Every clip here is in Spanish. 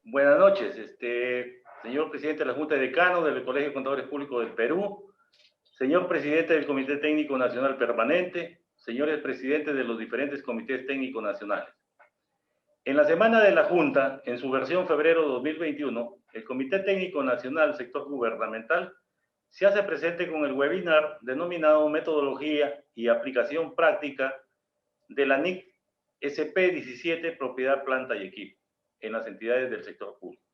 Buenas noches, señor presidente de la Junta de Decanos del Colegio de Contadores Públicos del Perú, señor presidente del Comité Técnico Nacional Permanente, señores presidentes de los diferentes comités técnicos nacionales. En la semana de la Junta, en su versión febrero 2021, el Comité Técnico Nacional Sector Gubernamental se hace presente con el webinar denominado Metodología y Aplicación Práctica de la NIC SP17 Propiedad, Planta y Equipo en las entidades del sector público.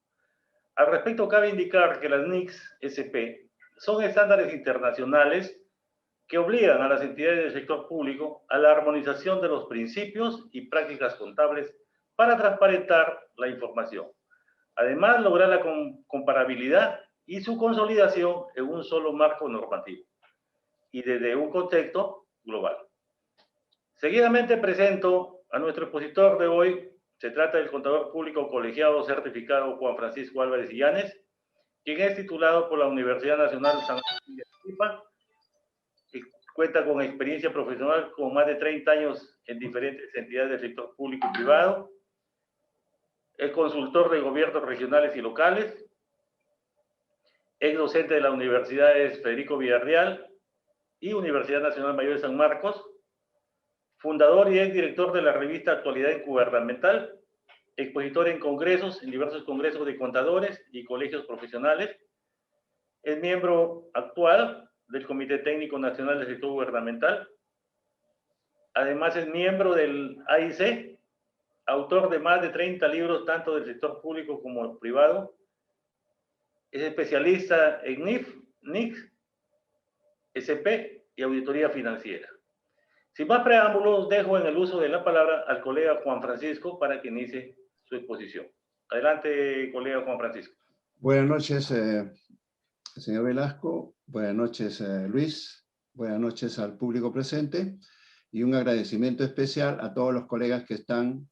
Al respecto, cabe indicar que las NICs SP son estándares internacionales que obligan a las entidades del sector público a la armonización de los principios y prácticas contables para transparentar la información. Además, lograr la comparabilidad y su consolidación en un solo marco normativo y desde un contexto global. Seguidamente presento a nuestro expositor de hoy. Se trata del contador público colegiado certificado Juan Francisco Álvarez Illanes, quien es titulado por la Universidad Nacional San Agustín de Arequipa y cuenta con experiencia profesional con más de 30 años en diferentes entidades del sector público y privado. Es consultor de gobiernos regionales y locales. Es docente de las universidades Federico Villarreal y Universidad Nacional Mayor de San Marcos. Fundador y ex director de la revista Actualidad Gubernamental, expositor en congresos, en diversos congresos de contadores y colegios profesionales. Es miembro actual del Comité Técnico Nacional del Sector Gubernamental. Además es miembro del AIC, autor de más de 30 libros tanto del sector público como privado. Es especialista en NIF, NIC, SP y auditoría financiera. Sin más preámbulos, dejo en el uso de la palabra al colega Juan Francisco para que inicie su exposición. Adelante, colega Juan Francisco. Buenas noches, señor Velasco. Buenas noches, Luis. Buenas noches al público presente. Y un agradecimiento especial a todos los colegas que están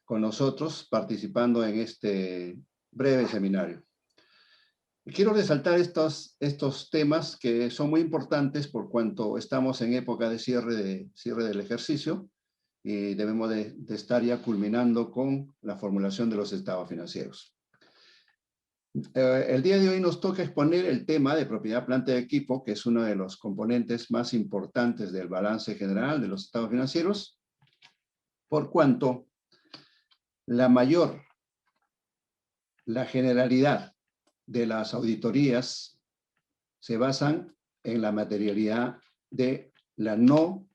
con nosotros participando en este breve seminario. Quiero resaltar estos temas que son muy importantes por cuanto estamos en época de cierre del ejercicio y debemos de estar ya culminando con la formulación de los estados financieros. El día de hoy nos toca exponer el tema de propiedad, planta y equipo, que es uno de los componentes más importantes del balance general de los estados financieros, por cuanto la generalidad de las auditorías se basan en la materialidad de la no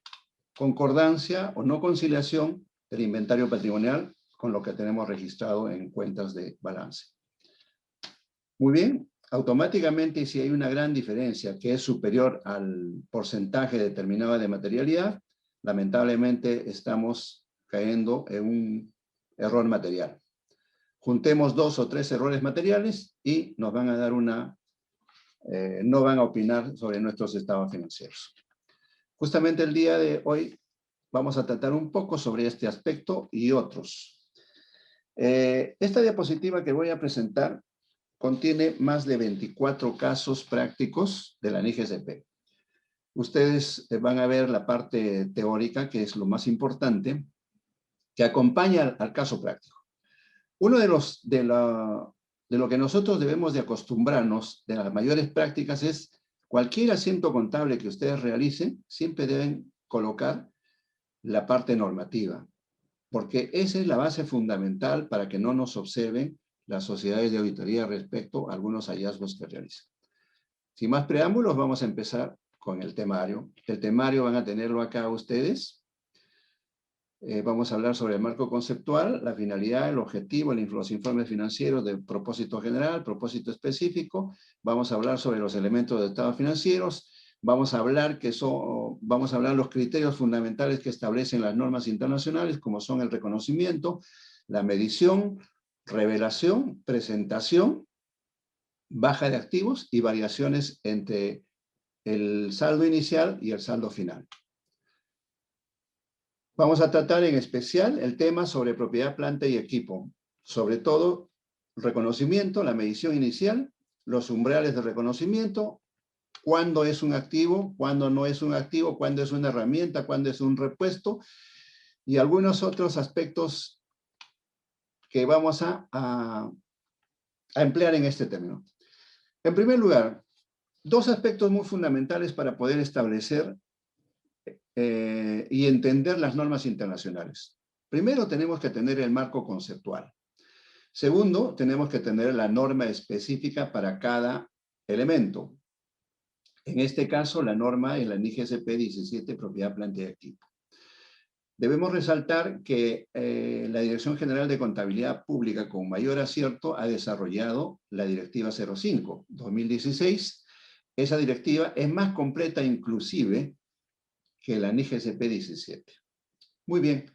concordancia o no conciliación del inventario patrimonial con lo que tenemos registrado en cuentas de balance. Muy bien, automáticamente si hay una gran diferencia que es superior al porcentaje determinado de materialidad, lamentablemente estamos cayendo en un error material. Juntemos 2 o 3 errores materiales y nos van a dar no van a opinar sobre nuestros estados financieros. Justamente el día de hoy vamos a tratar un poco sobre este aspecto y otros. Esta diapositiva que voy a presentar contiene más de 24 casos prácticos de la NIC-SP. Ustedes van a ver la parte teórica, que es lo más importante, que acompaña al caso práctico. Uno de lo que nosotros debemos de acostumbrarnos de las mayores prácticas es cualquier asiento contable que ustedes realicen, siempre deben colocar la parte normativa, porque esa es la base fundamental para que no nos observen las sociedades de auditoría respecto a algunos hallazgos que realizan. Sin más preámbulos, vamos a empezar con el temario. El temario van a tenerlo acá ustedes. Vamos a hablar sobre el marco conceptual, la finalidad, el objetivo, los informes financieros de propósito general, propósito específico. Vamos a hablar sobre los elementos de estados financieros. Vamos a hablar los criterios fundamentales que establecen las normas internacionales, como son el reconocimiento, la medición, revelación, presentación, baja de activos y variaciones entre el saldo inicial y el saldo final. Vamos a tratar en especial el tema sobre propiedad, planta y equipo. Sobre todo, reconocimiento, la medición inicial, los umbrales de reconocimiento, cuándo es un activo, cuándo no es un activo, cuándo es una herramienta, cuándo es un repuesto, y algunos otros aspectos que vamos a a emplear en este término. En primer lugar, dos aspectos muy fundamentales para poder establecer y entender las normas internacionales. Primero, tenemos que tener el marco conceptual. Segundo, tenemos que tener la norma específica para cada elemento. En este caso, la norma es la NIGSP 17, propiedad, planta y activo. Debemos resaltar que la Dirección General de Contabilidad Pública, con mayor acierto, ha desarrollado la Directiva 05-2016. Esa directiva es más completa inclusive que la NIGSP 17. Muy bien.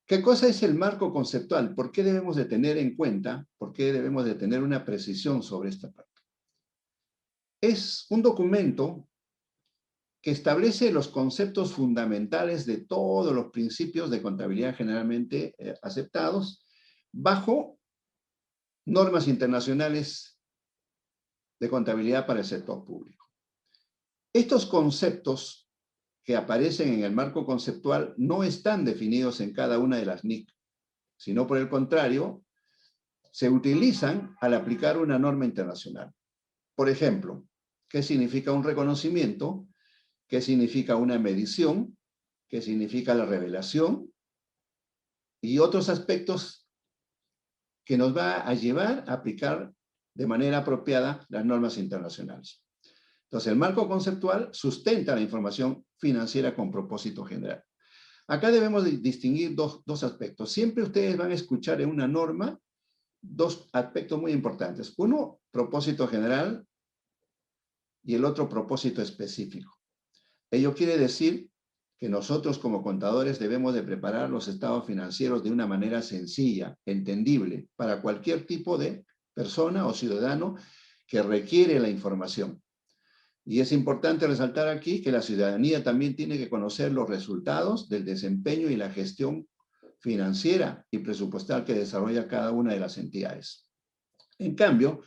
¿Qué cosa es el marco conceptual? ¿Por qué debemos de tener en cuenta, por qué debemos de tener una precisión sobre esta parte? Es un documento que establece los conceptos fundamentales de todos los principios de contabilidad generalmente aceptados bajo normas internacionales de contabilidad para el sector público. Estos conceptos que aparecen en el marco conceptual no están definidos en cada una de las NIC, sino por el contrario, se utilizan al aplicar una norma internacional. Por ejemplo, ¿qué significa un reconocimiento? ¿Qué significa una medición? ¿Qué significa la revelación? Y otros aspectos que nos va a llevar a aplicar de manera apropiada las normas internacionales. Entonces, el marco conceptual sustenta la información financiera con propósito general. Acá debemos distinguir dos aspectos. Siempre ustedes van a escuchar en una norma dos aspectos muy importantes. Uno, propósito general, y el otro, propósito específico. Ello quiere decir que nosotros como contadores debemos de preparar los estados financieros de una manera sencilla, entendible, para cualquier tipo de persona o ciudadano que requiere la información. Y es importante resaltar aquí que la ciudadanía también tiene que conocer los resultados del desempeño y la gestión financiera y presupuestal que desarrolla cada una de las entidades. En cambio,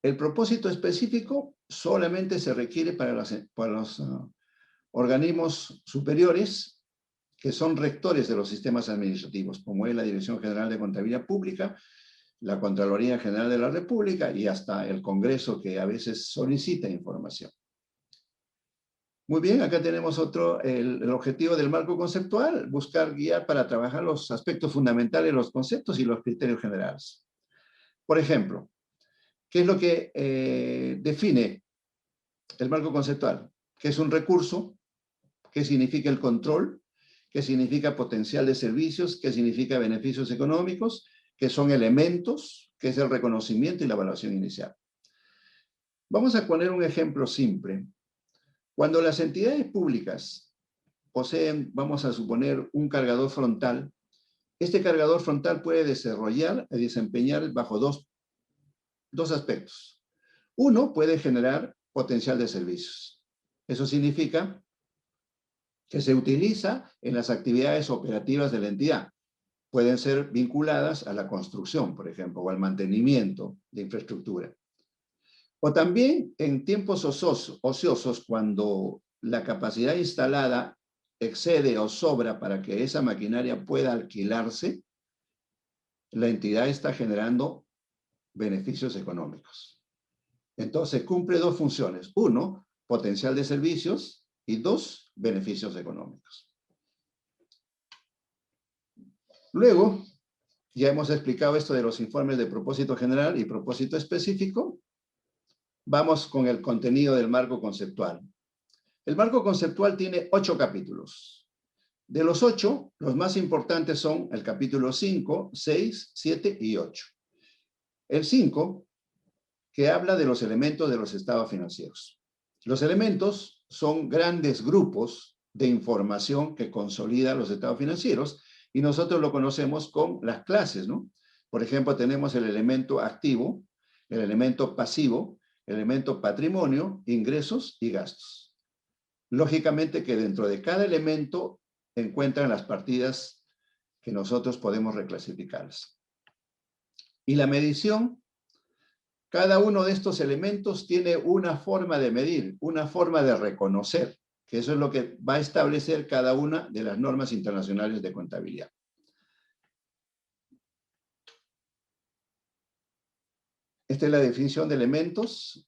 el propósito específico solamente se requiere para los organismos superiores que son rectores de los sistemas administrativos, como es la Dirección General de Contabilidad Pública, la Contraloría General de la República y hasta el Congreso, que a veces solicita información. Muy bien, acá tenemos el objetivo del marco conceptual, buscar guiar para trabajar los aspectos fundamentales, los conceptos y los criterios generales. Por ejemplo, ¿qué es lo que define el marco conceptual? ¿Qué es un recurso? ¿Qué significa el control? ¿Qué significa potencial de servicios? ¿Qué significa beneficios económicos? ¿Qué son elementos? ¿Qué es el reconocimiento y la evaluación inicial? Vamos a poner un ejemplo simple. Cuando las entidades públicas poseen, vamos a suponer, un cargador frontal, este cargador frontal puede desempeñar bajo dos aspectos. Uno, puede generar potencial de servicios. Eso significa que se utiliza en las actividades operativas de la entidad. Pueden ser vinculadas a la construcción, por ejemplo, o al mantenimiento de infraestructura. O también en tiempos ociosos, cuando la capacidad instalada excede o sobra para que esa maquinaria pueda alquilarse, la entidad está generando beneficios económicos. Entonces, cumple dos funciones. Uno, potencial de servicios, y dos, beneficios económicos. Luego, ya hemos explicado esto de los informes de propósito general y propósito específico. Vamos con el contenido del marco conceptual. El marco conceptual tiene 8 capítulos. De los 8, los más importantes son el capítulo 5, 6, 7 y 8. El 5, que habla de los elementos de los estados financieros. Los elementos son grandes grupos de información que consolidan los estados financieros y nosotros lo conocemos con las clases, ¿no? Por ejemplo, tenemos el elemento activo, el elemento pasivo, el elemento patrimonio, ingresos y gastos. Lógicamente que dentro de cada elemento encuentran las partidas que nosotros podemos reclasificarlas. Y la medición, cada uno de estos elementos tiene una forma de medir, una forma de reconocer, que eso es lo que va a establecer cada una de las normas internacionales de contabilidad. Esta es la definición de elementos.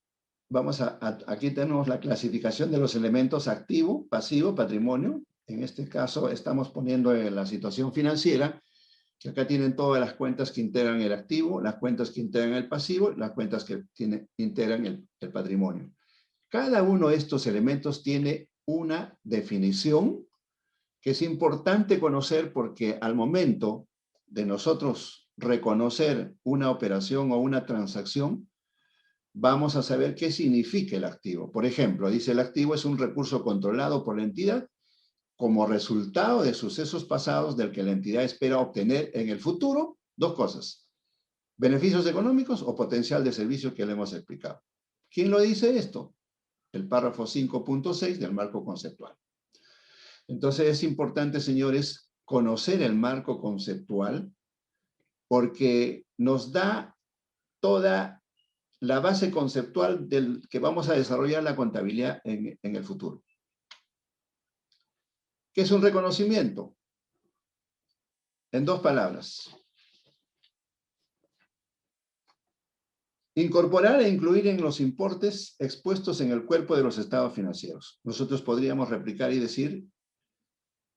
Aquí tenemos la clasificación de los elementos activo, pasivo, patrimonio. En este caso estamos poniendo en la situación financiera, que acá tienen todas las cuentas que integran el activo, las cuentas que integran el pasivo, las cuentas que integran el patrimonio. Cada uno de estos elementos tiene una definición que es importante conocer, porque al momento de nosotros reconocer una operación o una transacción, vamos a saber qué significa el activo. Por ejemplo, dice: el activo es un recurso controlado por la entidad como resultado de sucesos pasados del que la entidad espera obtener en el futuro dos cosas: beneficios económicos o potencial de servicio, que le hemos explicado. ¿Quién lo dice esto? El párrafo 5.6 del marco conceptual. Entonces es importante, señores, conocer el marco conceptual, porque nos da toda la base conceptual del que vamos a desarrollar la contabilidad en el futuro. ¿Qué es un reconocimiento? En dos palabras: incorporar e incluir en los importes expuestos en el cuerpo de los estados financieros. Nosotros podríamos replicar y decir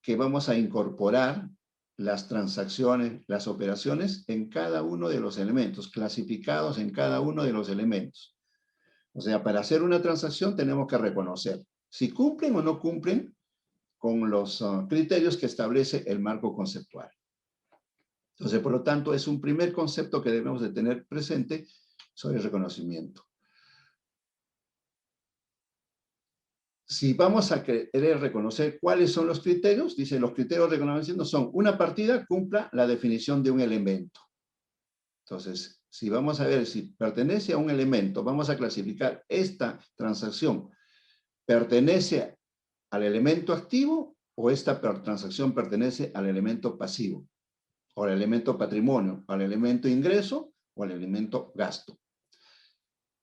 que vamos a incorporar las transacciones, las operaciones en cada uno de los elementos, clasificados en cada uno de los elementos. O sea, para hacer una transacción tenemos que reconocer si cumplen o no cumplen con los criterios que establece el marco conceptual. Entonces, por lo tanto, es un primer concepto que debemos de tener presente sobre el reconocimiento. Si vamos a querer reconocer cuáles son los criterios, dice: los criterios de reconocimiento son: una partida cumpla la definición de un elemento. Entonces, si vamos a ver si pertenece a un elemento, vamos a clasificar esta transacción: ¿pertenece al elemento activo o esta transacción pertenece al elemento pasivo, o al elemento patrimonio, al elemento ingreso o al elemento gasto?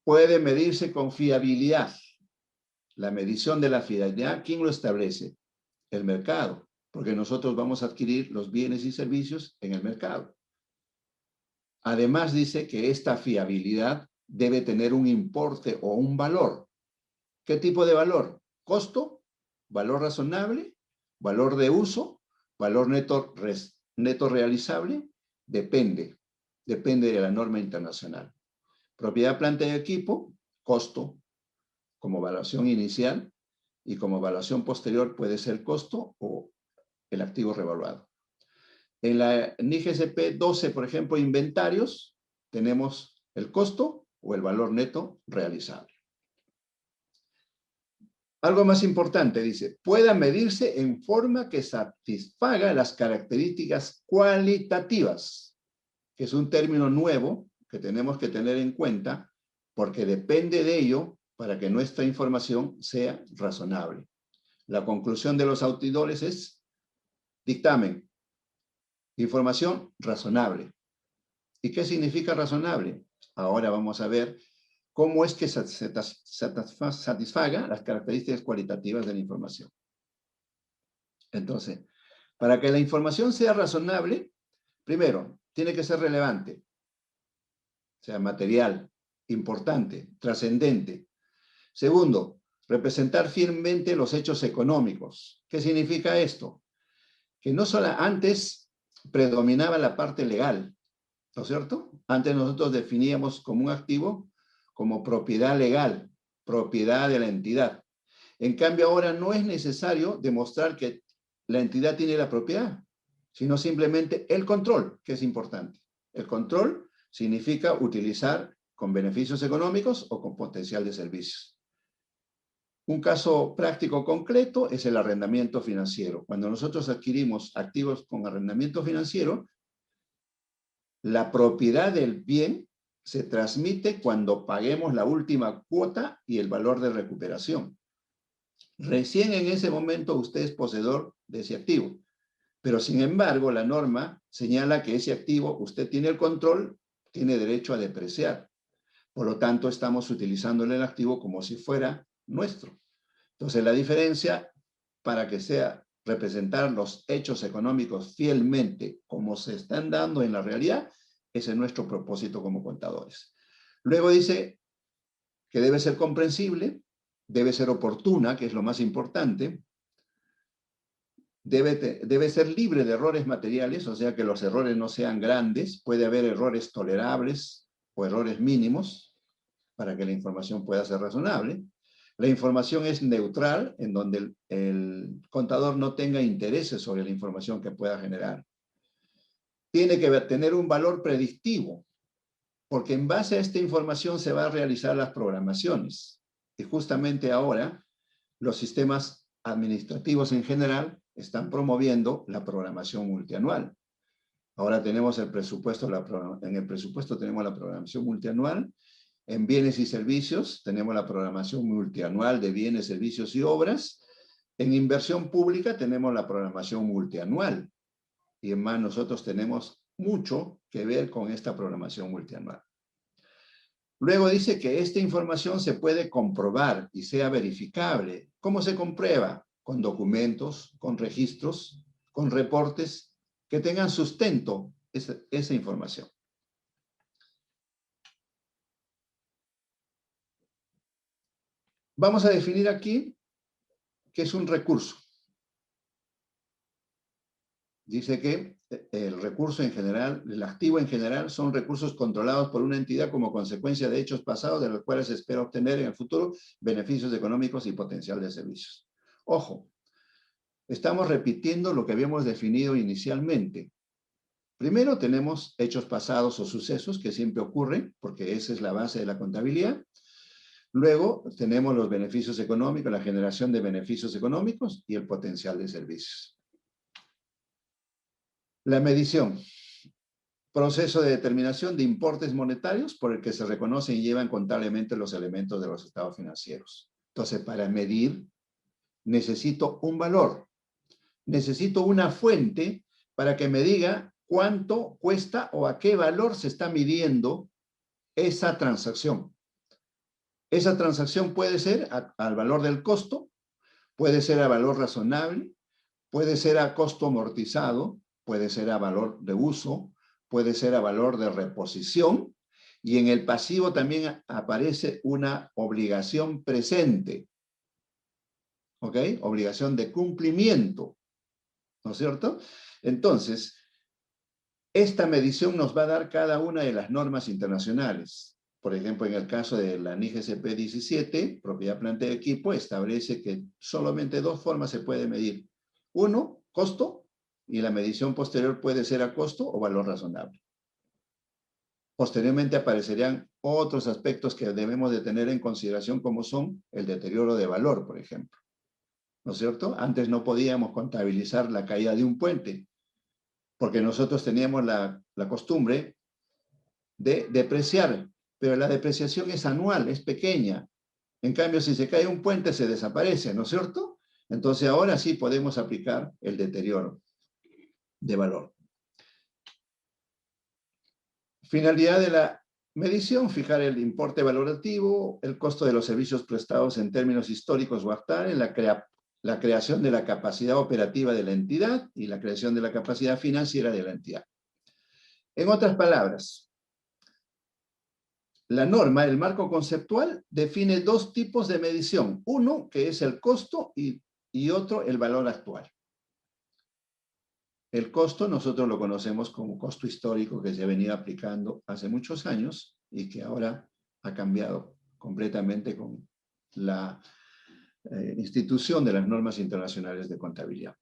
Puede medirse con fiabilidad. La medición de la fiabilidad, ¿quién lo establece? El mercado, porque nosotros vamos a adquirir los bienes y servicios en el mercado. Además, dice que esta fiabilidad debe tener un importe o un valor. ¿Qué tipo de valor? Costo, valor razonable, valor de uso, valor neto realizable. Depende de la norma internacional. Propiedad, planta y equipo, costo como evaluación inicial, y como evaluación posterior puede ser costo o el activo revaluado. En la NIGSP 12, por ejemplo, inventarios, tenemos el costo o el valor neto realizable. Algo más importante, dice: pueda medirse en forma que satisfaga las características cualitativas, que es un término nuevo que tenemos que tener en cuenta, porque depende de ello para que nuestra información sea razonable. La conclusión de los auditores es: dictamen, información razonable. ¿Y qué significa razonable? Ahora vamos a ver cómo es que satisfaga las características cualitativas de la información. Entonces, para que la información sea razonable, primero, tiene que ser relevante, o sea, material, importante, trascendente. Segundo, representar fielmente los hechos económicos. ¿Qué significa esto? Que no solo antes predominaba la parte legal, ¿no es cierto? Antes nosotros definíamos como un activo como propiedad legal, propiedad de la entidad. En cambio, ahora no es necesario demostrar que la entidad tiene la propiedad, sino simplemente el control, que es importante. El control significa utilizar con beneficios económicos o con potencial de servicios. Un caso práctico concreto es el arrendamiento financiero. Cuando nosotros adquirimos activos con arrendamiento financiero, la propiedad del bien se transmite cuando paguemos la última cuota y el valor de recuperación. Recién en ese momento usted es poseedor de ese activo, pero sin embargo la norma señala que ese activo usted tiene el control, tiene derecho a depreciar. Por lo tanto, estamos utilizando el activo como si fuera nuestro. Entonces, la diferencia, para que sea representar los hechos económicos fielmente como se están dando en la realidad, ese es nuestro propósito como contadores. Luego dice que debe ser comprensible, debe ser oportuna, que es lo más importante, debe ser libre de errores materiales, o sea que los errores no sean grandes, puede haber errores tolerables o errores mínimos para que la información pueda ser razonable. La información es neutral, en donde el contador no tenga intereses sobre la información que pueda generar. Tiene que tener un valor predictivo, porque en base a esta información se van a realizar las programaciones. Y justamente ahora los sistemas administrativos en general están promoviendo la programación multianual. Ahora tenemos el presupuesto, en el presupuesto tenemos la programación multianual. En bienes y servicios tenemos la programación multianual de bienes, servicios y obras. En inversión pública tenemos la programación multianual. Y en más nosotros tenemos mucho que ver con esta programación multianual. Luego dice que esta información se puede comprobar y sea verificable. ¿Cómo se comprueba? Con documentos, con registros, con reportes que tengan sustento esa información. Vamos a definir aquí qué es un recurso. Dice que el recurso en general, el activo en general, son recursos controlados por una entidad como consecuencia de hechos pasados de los cuales se espera obtener en el futuro beneficios económicos y potencial de servicios. Ojo, estamos repitiendo lo que habíamos definido inicialmente. Primero tenemos hechos pasados o sucesos que siempre ocurren, porque esa es la base de la contabilidad. Luego tenemos los beneficios económicos, la generación de beneficios económicos y el potencial de servicios. La medición. Proceso de determinación de importes monetarios por el que se reconocen y llevan contablemente los elementos de los estados financieros. Entonces, para medir, necesito un valor. Necesito una fuente para que me diga cuánto cuesta o a qué valor se está midiendo esa transacción. Esa transacción puede ser al valor del costo, puede ser a valor razonable, puede ser a costo amortizado, puede ser a valor de uso, puede ser a valor de reposición, y en el pasivo también aparece una obligación presente, ¿ok? Obligación de cumplimiento, ¿no es cierto? Entonces, esta medición nos va a dar cada una de las normas internacionales. Por ejemplo, en el caso de la NIGSP 17, propiedad, planta y equipo, establece que solamente dos formas se puede medir. Uno, costo, y la medición posterior puede ser a costo o valor razonable. Posteriormente aparecerían otros aspectos que debemos de tener en consideración, como son el deterioro de valor, por ejemplo. ¿No es cierto? Antes no podíamos contabilizar la caída de un puente, porque nosotros teníamos la costumbre de depreciar, pero la depreciación es anual, es pequeña. En cambio, si se cae un puente, se desaparece, ¿no es cierto? Entonces, ahora sí podemos aplicar el deterioro de valor. Finalidad de la medición: fijar el importe valorativo, el costo de los servicios prestados en términos históricos o actuales, la creación de la capacidad operativa de la entidad y la creación de la capacidad financiera de la entidad. En otras palabras, la norma, el marco conceptual, define dos tipos de medición. Uno, que es el costo, y otro, el valor actual. El costo nosotros lo conocemos como costo histórico, que se ha venido aplicando hace muchos años y que ahora ha cambiado completamente con la institución de las normas internacionales de contabilidad.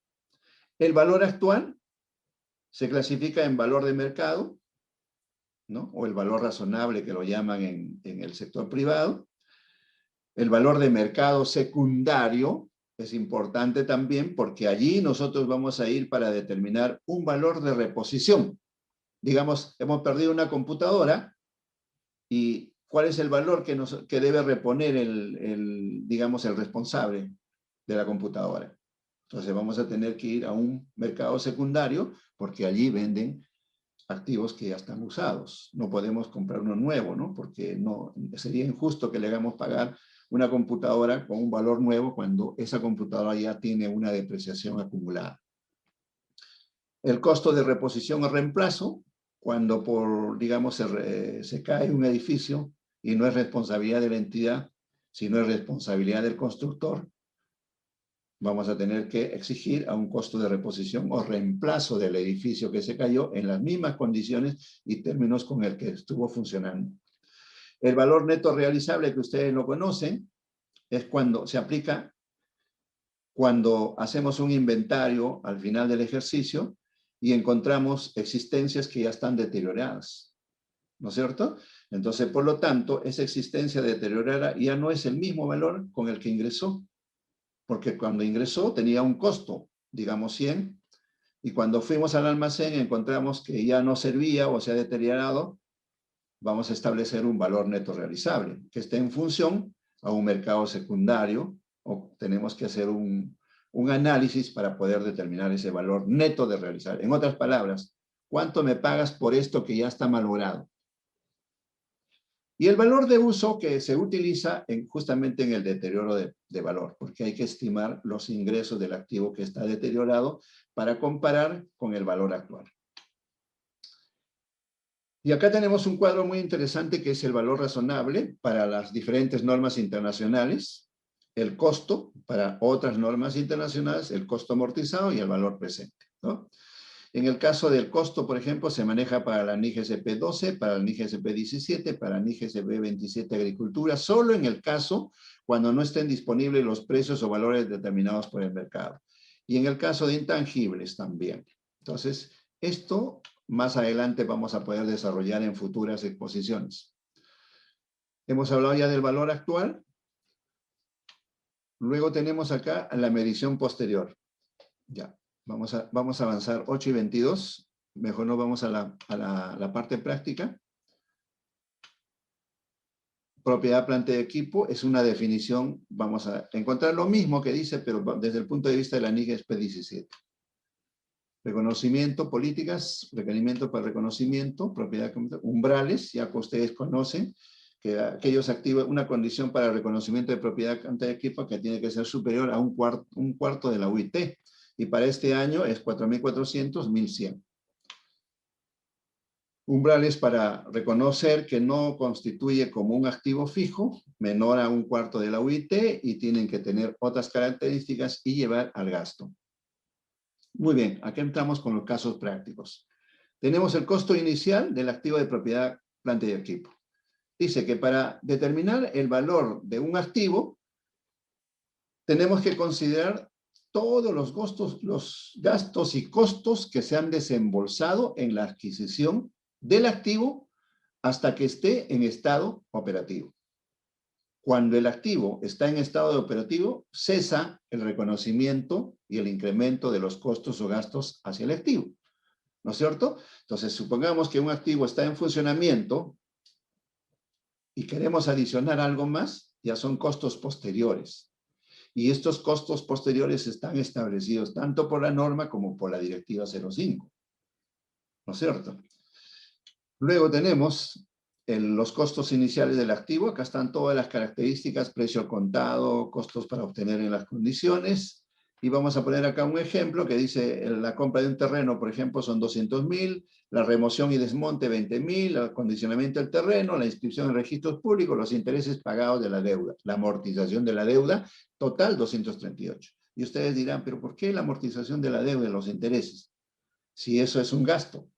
El valor actual se clasifica en valor de mercado, ¿no? O el valor razonable, que lo llaman en el sector privado. El valor de mercado secundario es importante también, porque allí nosotros vamos a ir para determinar un valor de reposición. Digamos, hemos perdido una computadora y ¿cuál es el valor que debe reponer digamos, el responsable de la computadora? Entonces vamos a tener que ir a un mercado secundario, porque allí venden activos que ya están usados. No podemos comprar uno nuevo, ¿no? Porque no, sería injusto que le hagamos pagar una computadora con un valor nuevo cuando esa computadora ya tiene una depreciación acumulada. El costo de reposición o reemplazo, cuando digamos, se cae un edificio y no es responsabilidad de la entidad, sino es responsabilidad del constructor, vamos a tener que exigir a un costo de reposición o reemplazo del edificio que se cayó en las mismas condiciones y términos con el que estuvo funcionando. El valor neto realizable, que ustedes lo conocen, es cuando se aplica cuando hacemos un inventario al final del ejercicio y encontramos existencias que ya están deterioradas, ¿no es cierto? Entonces, por lo tanto, esa existencia deteriorada ya no es el mismo valor con el que ingresó, porque cuando ingresó tenía un costo, digamos 100, y cuando fuimos al almacén encontramos que ya no servía o se ha deteriorado, vamos a establecer un valor neto realizable, que esté en función a un mercado secundario, o tenemos que hacer un análisis para poder determinar ese valor neto de realizar. En otras palabras, ¿cuánto me pagas por esto que ya está malogrado? Y el valor de uso que se utiliza justamente en el deterioro de valor, porque hay que estimar los ingresos del activo que está deteriorado para comparar con el valor actual. Y acá tenemos un cuadro muy interesante que es el valor razonable para las diferentes normas internacionales, el costo para otras normas internacionales, el costo amortizado y el valor presente, ¿no? En el caso del costo, por ejemplo, se maneja para la NIGSP 12, para la NIGSP 17, para la NIGSP 27 Agricultura, solo en el caso cuando no estén disponibles los precios o valores determinados por el mercado. Y en el caso de intangibles también. Entonces, esto más adelante vamos a poder desarrollar en futuras exposiciones. Hemos hablado ya del valor actual. Luego tenemos acá la medición posterior. Ya. Vamos a avanzar 8 y 22. Mejor nos vamos a la parte práctica. Propiedad, planta y equipo es una definición. Vamos a encontrar lo mismo que dice, pero desde el punto de vista de la NIGSP 17. Reconocimiento, políticas, requerimiento para reconocimiento, propiedad, umbrales, ya que ustedes conocen, que aquellos activos, una condición para reconocimiento de propiedad, planta y equipo que tiene que ser superior a un cuarto de la UIT. Y para este año es 4.400, 1.100. Umbrales para reconocer que no constituye como un activo fijo, menor a un cuarto de la UIT, y tienen que tener otras características y llevar al gasto. Muy bien, aquí entramos con los casos prácticos. Tenemos el costo inicial del activo de propiedad, planta y equipo. Dice que para determinar el valor de un activo, tenemos que considerar todos los gastos y costos que se han desembolsado en la adquisición del activo hasta que esté en estado operativo. Cuando el activo está en estado de operativo, cesa el reconocimiento y el incremento de los costos o gastos hacia el activo, ¿no es cierto? Entonces, supongamos que un activo está en funcionamiento y queremos adicionar algo más, ya son costos posteriores. Y estos costos posteriores están establecidos tanto por la norma como por la Directiva 05, ¿no es cierto? Luego tenemos los costos iniciales del activo. Acá están todas las características, precio contado, costos para obtener en las condiciones. Y vamos a poner acá un ejemplo que dice la compra de un terreno, por ejemplo, son 200.000, la remoción y desmonte 20.000, el acondicionamiento del terreno, la inscripción en registros públicos, los intereses pagados de la deuda, la amortización de la deuda, total 238. Y ustedes dirán, pero ¿por qué la amortización de la deuda y los intereses? Si eso es un gasto.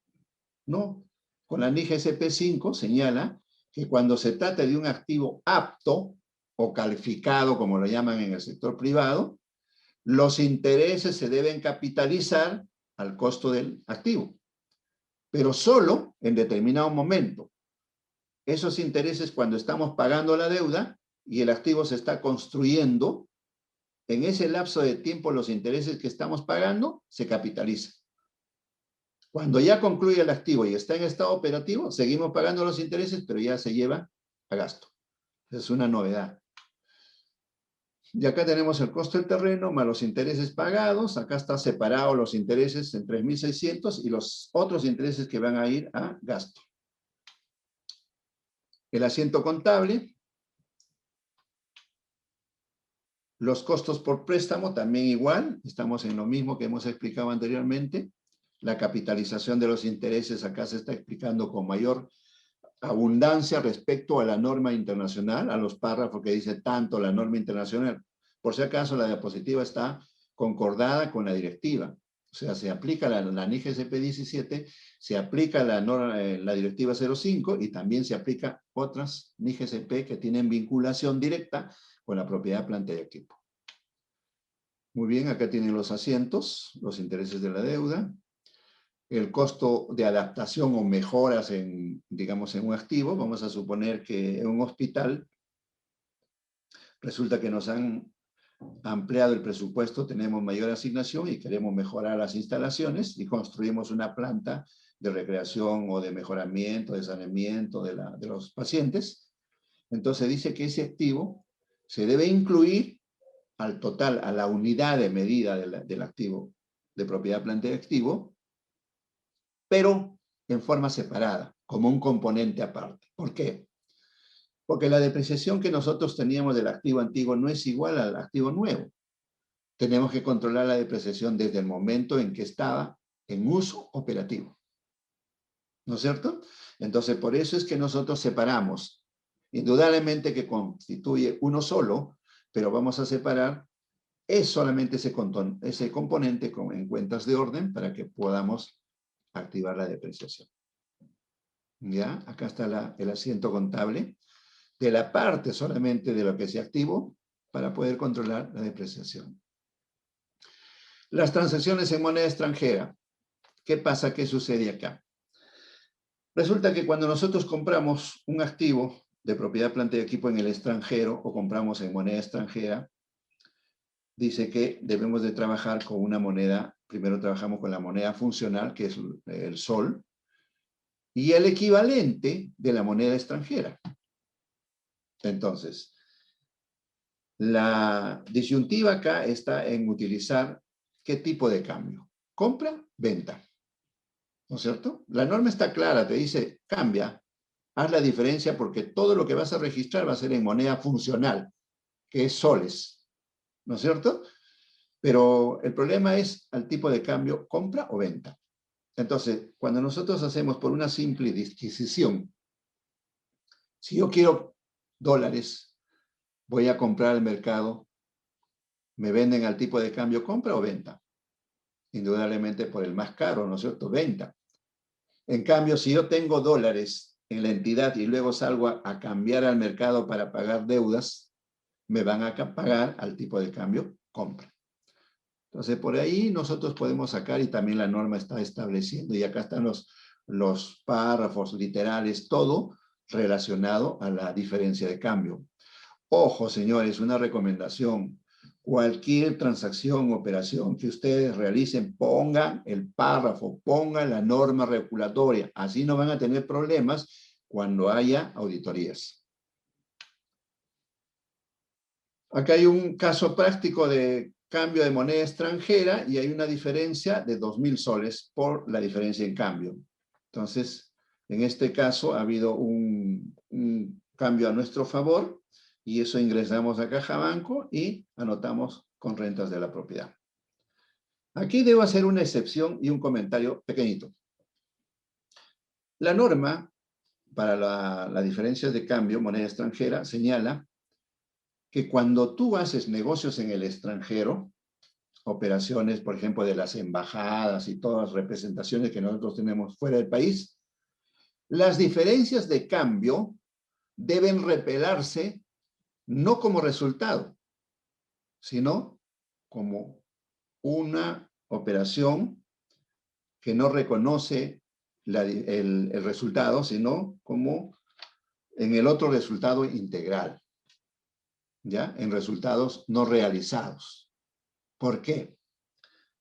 No. Con la NIGSP 5 señala que cuando se trata de un activo apto o calificado, como lo llaman en el sector privado, los intereses se deben capitalizar al costo del activo, pero solo en determinado momento. Esos intereses, cuando estamos pagando la deuda y el activo se está construyendo, en ese lapso de tiempo los intereses que estamos pagando se capitalizan. Cuando ya concluye el activo y está en estado operativo, seguimos pagando los intereses, pero ya se lleva a gasto. Es una novedad. Y acá tenemos el costo del terreno más los intereses pagados. Acá está separado los intereses en 3.600 y los otros intereses que van a ir a gasto. El asiento contable. Los costos por préstamo también igual. Estamos en lo mismo que hemos explicado anteriormente. La capitalización de los intereses acá se está explicando con mayor abundancia respecto a la norma internacional, a los párrafos que dice tanto la norma internacional. Por si acaso, la diapositiva está concordada con la directiva. O sea, se aplica la NIGSP 17, se aplica la directiva 05 y también se aplica otras NIGSP que tienen vinculación directa con la propiedad, planta y equipo. Muy bien, acá tienen los asientos, los intereses de la deuda, el costo de adaptación o mejoras en, digamos, en un activo. Vamos a suponer que en un hospital resulta que nos han ampliado el presupuesto, tenemos mayor asignación y queremos mejorar las instalaciones y construimos una planta de recreación o de mejoramiento, de saneamiento de los pacientes. Entonces dice que ese activo se debe incluir al total, a la unidad de medida del activo, de propiedad, planta y activo, pero en forma separada, como un componente aparte. ¿Por qué? Porque la depreciación que nosotros teníamos del activo antiguo no es igual al activo nuevo. Tenemos que controlar la depreciación desde el momento en que estaba en uso operativo. ¿No es cierto? Entonces, por eso es que nosotros separamos. Indudablemente que constituye uno solo, pero vamos a separar solamente ese componente en cuentas de orden para que podamos activar la depreciación. ¿Ya? Acá está el asiento contable de la parte solamente de lo que se activó para poder controlar la depreciación. Las transacciones en moneda extranjera. ¿Qué pasa? ¿Qué sucede acá? Resulta que cuando nosotros compramos un activo de propiedad, planta y equipo en el extranjero o compramos en moneda extranjera, dice que debemos de trabajar con una moneda. Primero trabajamos con la moneda funcional, que es el sol, y el equivalente de la moneda extranjera. Entonces, la disyuntiva acá está en utilizar qué tipo de cambio. Compra, venta. ¿No es cierto? La norma está clara, te dice, cambia, haz la diferencia porque todo lo que vas a registrar va a ser en moneda funcional, que es soles. ¿No es cierto? Pero el problema es al tipo de cambio, compra o venta. Entonces, cuando nosotros hacemos por una simple adquisición, si yo quiero dólares, voy a comprar al mercado, me venden al tipo de cambio, compra o venta. Indudablemente por el más caro, ¿no es cierto? Venta. En cambio, si yo tengo dólares en la entidad y luego salgo a cambiar al mercado para pagar deudas, me van a pagar al tipo de cambio, compra. Entonces, por ahí nosotros podemos sacar, y también la norma está estableciendo, y acá están los párrafos literales, todo relacionado a la diferencia de cambio. Ojo, señores, una recomendación. Cualquier transacción, operación que ustedes realicen, pongan el párrafo, pongan la norma regulatoria. Así no van a tener problemas cuando haya auditorías. Acá hay un caso práctico de cambio de moneda extranjera y hay una diferencia de 2.000 soles por la diferencia en cambio. Entonces, en este caso ha habido un cambio a nuestro favor y eso ingresamos a Caja Banco y anotamos con rentas de la propiedad. Aquí debo hacer una excepción y un comentario pequeñito. La norma para la diferencia de cambio, moneda extranjera, señala que cuando tú haces negocios en el extranjero, operaciones, por ejemplo, de las embajadas y todas las representaciones que nosotros tenemos fuera del país, las diferencias de cambio deben repelarse no como resultado, sino como una operación que no reconoce el resultado, sino como en el otro resultado integral, ¿ya? En resultados no realizados. ¿Por qué?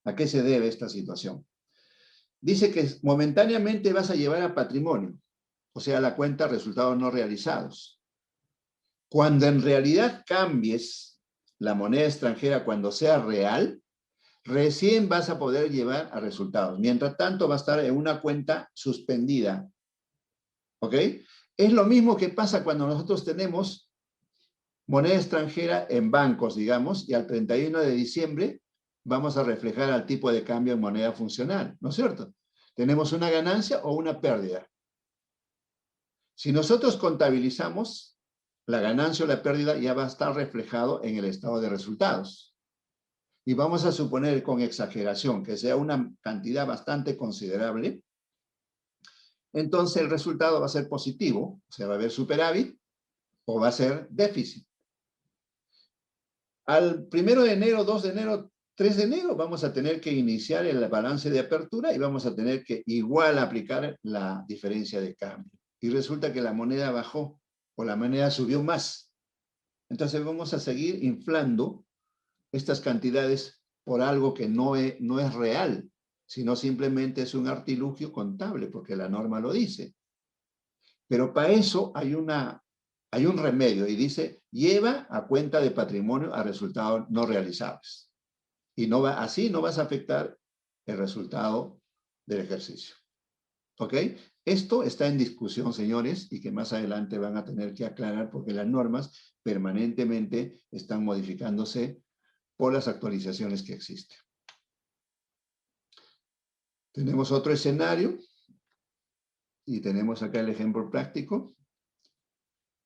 ¿A qué se debe esta situación? Dice que momentáneamente vas a llevar a patrimonio, o sea, la cuenta resultados no realizados. Cuando en realidad cambies la moneda extranjera cuando sea real, recién vas a poder llevar a resultados. Mientras tanto, va a estar en una cuenta suspendida. ¿Ok? Es lo mismo que pasa cuando nosotros tenemos moneda extranjera en bancos, digamos, y al 31 de diciembre vamos a reflejar al tipo de cambio en moneda funcional, ¿no es cierto? Tenemos una ganancia o una pérdida. Si nosotros contabilizamos, la ganancia o la pérdida ya va a estar reflejado en el estado de resultados. Y vamos a suponer con exageración que sea una cantidad bastante considerable, entonces el resultado va a ser positivo, o sea, va a haber superávit o va a ser déficit. Al 1 de enero, 2 de enero, 3 de enero vamos a tener que iniciar el balance de apertura y vamos a tener que igual aplicar la diferencia de cambio. Y resulta que la moneda bajó o la moneda subió más. Entonces vamos a seguir inflando estas cantidades por algo que no es real, sino simplemente es un artilugio contable, porque la norma lo dice. Pero para eso hay un remedio y dice, lleva a cuenta de patrimonio a resultados no realizables. Y así no vas a afectar el resultado del ejercicio. ¿Ok? Esto está en discusión, señores, y que más adelante van a tener que aclarar porque las normas permanentemente están modificándose por las actualizaciones que existen. Tenemos otro escenario y tenemos acá el ejemplo práctico.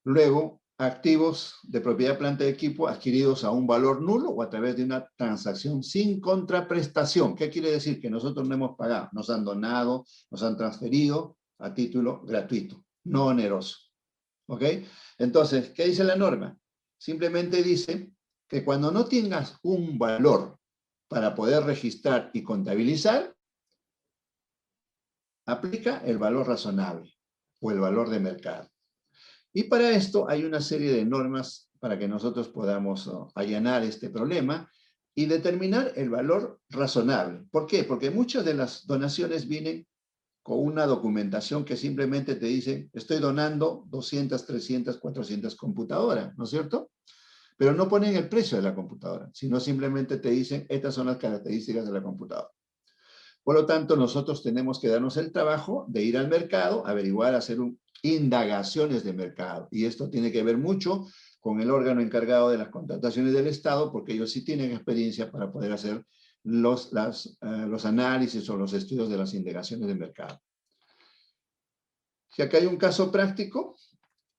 Luego, activos de propiedad, planta y equipo adquiridos a un valor nulo o a través de una transacción sin contraprestación. ¿Qué quiere decir? Que nosotros no hemos pagado, nos han donado, nos han transferido a título gratuito, no oneroso. ¿Ok? Entonces, ¿qué dice la norma? Simplemente dice que cuando no tengas un valor para poder registrar y contabilizar, aplica el valor razonable o el valor de mercado. Y para esto hay una serie de normas para que nosotros podamos allanar este problema y determinar el valor razonable. ¿Por qué? Porque muchas de las donaciones vienen con una documentación que simplemente te dice, estoy donando 200, 300, 400 computadoras, ¿no es cierto? Pero no ponen el precio de la computadora, sino simplemente te dicen, estas son las características de la computadora. Por lo tanto, nosotros tenemos que darnos el trabajo de ir al mercado, averiguar, hacer indagaciones de mercado. Y esto tiene que ver mucho con el órgano encargado de las contrataciones del Estado, porque ellos sí tienen experiencia para poder hacer los análisis o los estudios de las indagaciones de mercado. Si acá hay un caso práctico,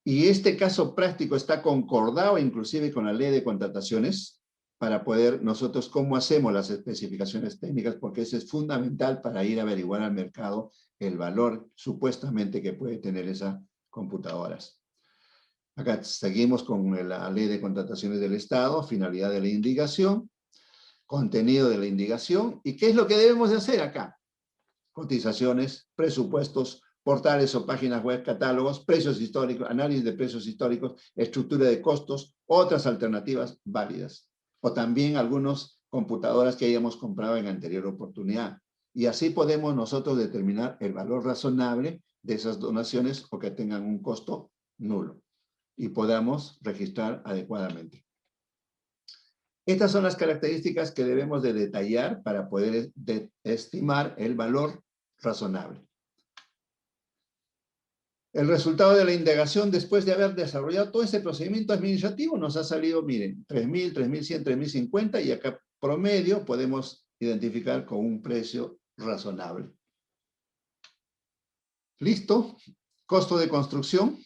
y este caso práctico está concordado inclusive con la ley de contrataciones, para poder nosotros cómo hacemos las especificaciones técnicas, porque eso es fundamental para ir a averiguar al mercado el valor supuestamente que puede tener esas computadoras. Acá seguimos con la ley de contrataciones del Estado, finalidad de la indicación, contenido de la indicación, y qué es lo que debemos de hacer acá. Cotizaciones, presupuestos, portales o páginas web, catálogos, precios históricos, análisis de precios históricos, estructura de costos, otras alternativas válidas. O también algunas computadoras que hayamos comprado en anterior oportunidad. Y así podemos nosotros determinar el valor razonable de esas donaciones o que tengan un costo nulo y podamos registrar adecuadamente. Estas son las características que debemos de detallar para poder estimar el valor razonable. El resultado de la indagación, después de haber desarrollado todo ese procedimiento administrativo, nos ha salido, miren, 3.000, 3.100, 3.050 y acá promedio podemos identificar con un precio razonable. ¿Listo? Costo de construcción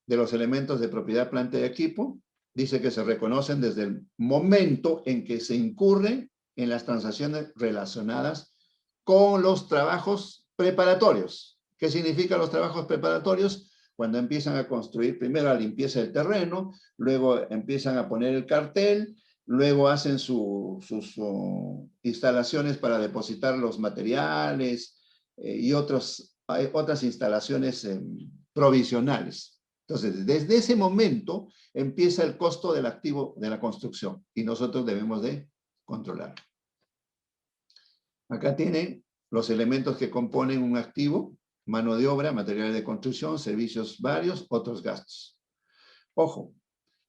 de los elementos de propiedad, planta y equipo. Dice que se reconocen desde el momento en que se incurren en las transacciones relacionadas con los trabajos preparatorios. ¿Qué significan los trabajos preparatorios? Cuando empiezan a construir primero la limpieza del terreno, luego empiezan a poner el cartel, luego hacen sus instalaciones para depositar los materiales y otras instalaciones provisionales. Entonces, desde ese momento empieza el costo del activo de la construcción y nosotros debemos de controlarlo. Acá tienen los elementos que componen un activo: mano de obra, materiales de construcción, servicios varios, otros gastos. Ojo,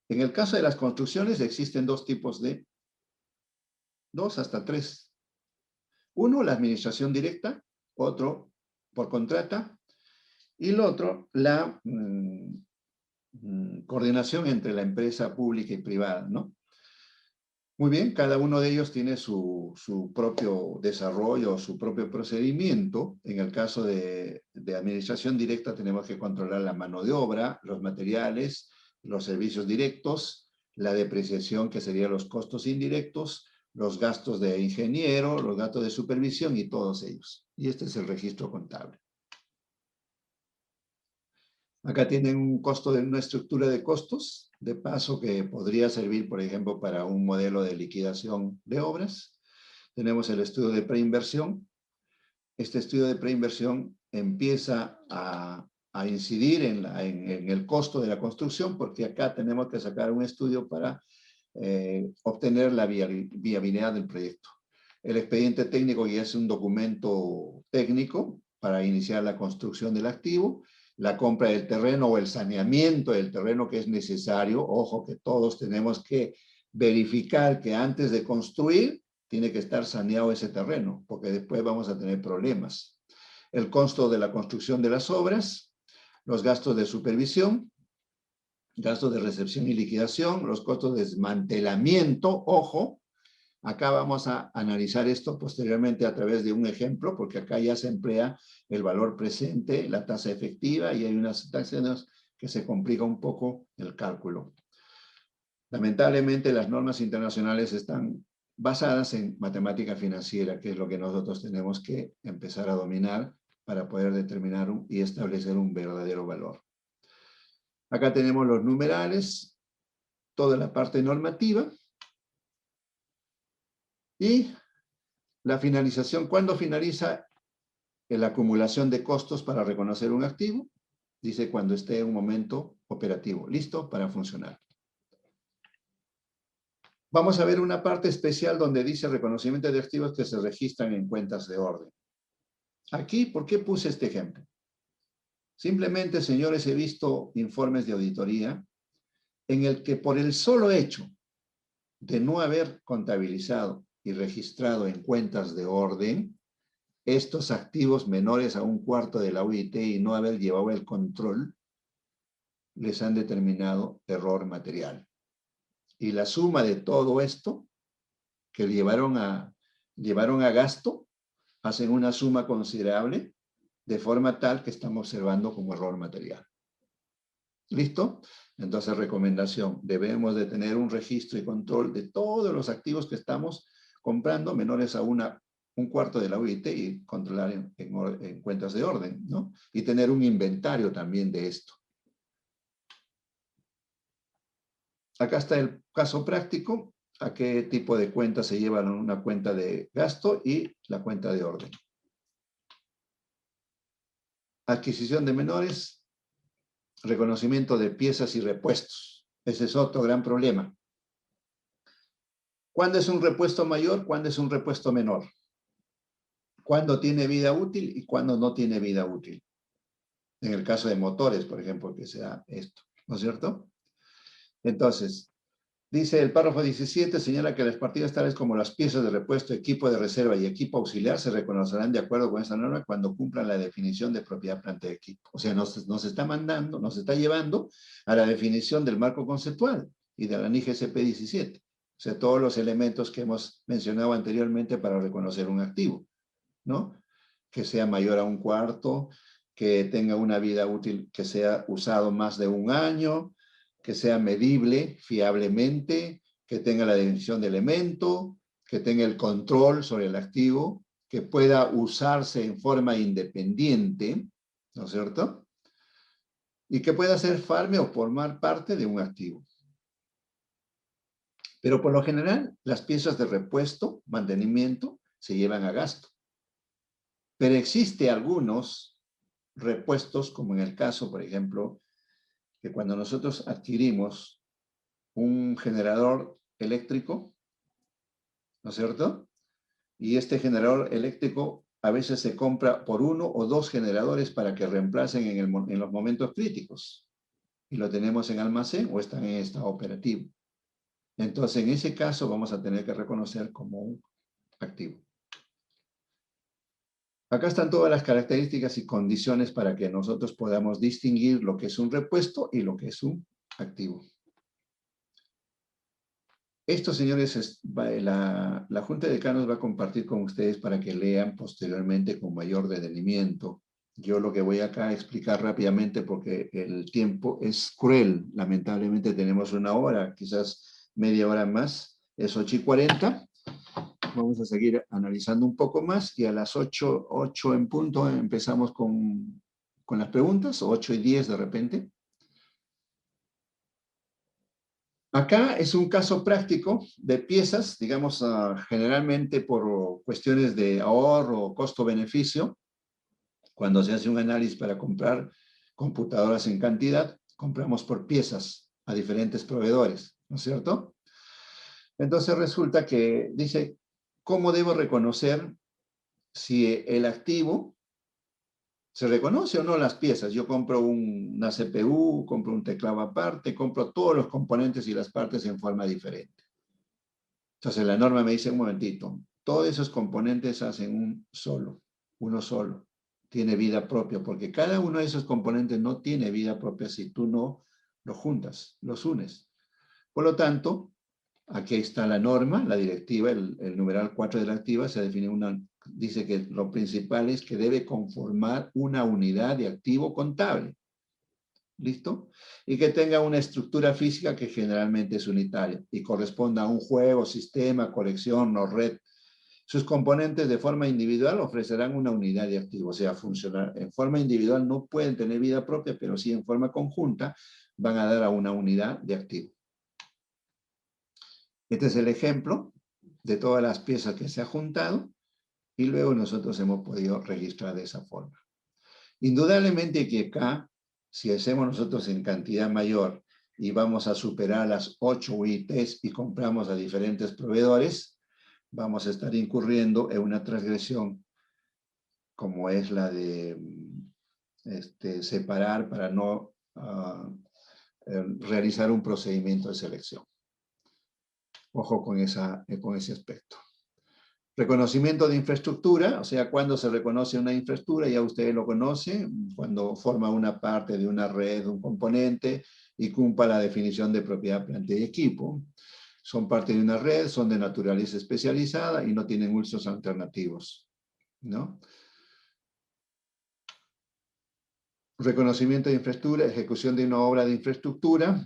en el caso de las construcciones existen dos hasta tres. Uno, la administración directa, otro, por contrata, y el otro, la coordinación entre la empresa pública y privada, ¿no? Muy bien, cada uno de ellos tiene su propio desarrollo, su propio procedimiento. En el caso de administración directa tenemos que controlar la mano de obra, los materiales, los servicios directos, la depreciación, que serían los costos indirectos, los gastos de ingeniero, los gastos de supervisión y todos ellos. Y este es el registro contable. Acá tienen un costo de una estructura de costos, de paso que podría servir, por ejemplo, para un modelo de liquidación de obras. Tenemos el estudio de preinversión. Este estudio de preinversión empieza a incidir en el costo de la construcción, porque acá tenemos que sacar un estudio para obtener la viabilidad del proyecto. El expediente técnico ya es un documento técnico para iniciar la construcción del activo, la compra del terreno o el saneamiento del terreno que es necesario. Ojo que todos tenemos que verificar que antes de construir tiene que estar saneado ese terreno, porque después vamos a tener problemas. El costo de la construcción de las obras, los gastos de supervisión, gastos de recepción y liquidación, los costos de desmantelamiento. Ojo, acá vamos a analizar esto posteriormente a través de un ejemplo, porque acá ya se emplea el valor presente, la tasa efectiva, y hay unas situaciones que se complica un poco el cálculo. Lamentablemente, las normas internacionales están basadas en matemática financiera, que es lo que nosotros tenemos que empezar a dominar para poder determinar y establecer un verdadero valor. Acá tenemos los numerales, toda la parte normativa, y la finalización. ¿Cuándo finaliza la acumulación de costos para reconocer un activo? Dice cuando esté en un momento operativo, listo para funcionar. Vamos a ver una parte especial donde dice reconocimiento de activos que se registran en cuentas de orden. Aquí, ¿por qué puse este ejemplo? Simplemente, señores, he visto informes de auditoría en el que por el solo hecho de no haber contabilizado y registrado en cuentas de orden estos activos menores a un cuarto de la UIT y no haber llevado el control, les han determinado error material. Y la suma de todo esto que llevaron a gasto, hacen una suma considerable, de forma tal que estamos observando como error material. ¿Listo? Entonces, recomendación, debemos de tener un registro y control de todos los activos que estamos comprando menores a un cuarto de la UIT y controlar en cuentas de orden, ¿no? Y tener un inventario también de esto. Acá está el caso práctico, a qué tipo de cuentas se llevan una cuenta de gasto y la cuenta de orden. Adquisición de menores, reconocimiento de piezas y repuestos. Ese es otro gran problema. ¿Cuándo es un repuesto mayor? ¿Cuándo es un repuesto menor? ¿Cuándo tiene vida útil y cuándo no tiene vida útil? En el caso de motores, por ejemplo, que sea esto, ¿no es cierto? Entonces, dice el párrafo 17, señala que las partidas tales como las piezas de repuesto, equipo de reserva y equipo auxiliar se reconocerán de acuerdo con esta norma cuando cumplan la definición de propiedad, planta y equipo. O sea, nos está mandando, nos está llevando a la definición del marco conceptual y de la NIG SP 17. O sea, todos los elementos que hemos mencionado anteriormente para reconocer un activo, ¿no? Que sea mayor a un cuarto, que tenga una vida útil, que sea usado más de un año, que sea medible fiablemente, que tenga la definición de elemento, que tenga el control sobre el activo, que pueda usarse en forma independiente, ¿no es cierto? Y que pueda ser farme o formar parte de un activo. Pero por lo general, las piezas de repuesto, mantenimiento, se llevan a gasto. Pero existe algunos repuestos, como en el caso, por ejemplo, que cuando nosotros adquirimos un generador eléctrico, ¿no es cierto? Y este generador eléctrico a veces se compra por uno o dos generadores para que reemplacen en los momentos críticos. Y lo tenemos en almacén o están en estado operativo. Entonces, en ese caso vamos a tener que reconocer como un activo. Acá están todas las características y condiciones para que nosotros podamos distinguir lo que es un repuesto y lo que es un activo. Esto, señores, la Junta de Decanos va a compartir con ustedes para que lean posteriormente con mayor detenimiento. Yo lo que voy acá a explicar rápidamente porque el tiempo es cruel. Lamentablemente tenemos una hora, quizás media hora más. Es 8:40. Vamos a seguir analizando un poco más y a las 8 en punto empezamos con las preguntas, 8:10 de repente. Acá es un caso práctico de piezas, digamos, generalmente por cuestiones de ahorro o costo-beneficio. Cuando se hace un análisis para comprar computadoras en cantidad, compramos por piezas a diferentes proveedores, ¿no es cierto? Entonces resulta que dice, ¿cómo debo reconocer si el activo se reconoce o no las piezas? Yo compro una CPU, compro un teclado aparte, compro todos los componentes y las partes en forma diferente. Entonces la norma me dice, un momentito, todos esos componentes hacen uno solo. Tiene vida propia, porque cada uno de esos componentes no tiene vida propia si tú no los juntas, los unes. Por lo tanto, aquí está la norma, la directiva, el numeral 4 de la activa, se define dice que lo principal es que debe conformar una unidad de activo contable. ¿Listo? Y que tenga una estructura física que generalmente es unitaria y corresponda a un juego, sistema, colección o red. Sus componentes de forma individual ofrecerán una unidad de activo, o sea, funcionar. En forma individual no pueden tener vida propia, pero sí en forma conjunta van a dar a una unidad de activo. Este es el ejemplo de todas las piezas que se ha juntado y luego nosotros hemos podido registrar de esa forma. Indudablemente que acá, si hacemos nosotros en cantidad mayor y vamos a superar las 8 UITs y compramos a diferentes proveedores, vamos a estar incurriendo en una transgresión como es la de separar para no realizar un procedimiento de selección. Ojo con ese aspecto. Reconocimiento de infraestructura, o sea, cuando se reconoce una infraestructura, ya ustedes lo conocen, cuando forma una parte de una red, un componente, y cumpla la definición de propiedad, planta y equipo. Son parte de una red, son de naturaleza especializada y no tienen usos alternativos, ¿no? Reconocimiento de infraestructura, ejecución de una obra de infraestructura,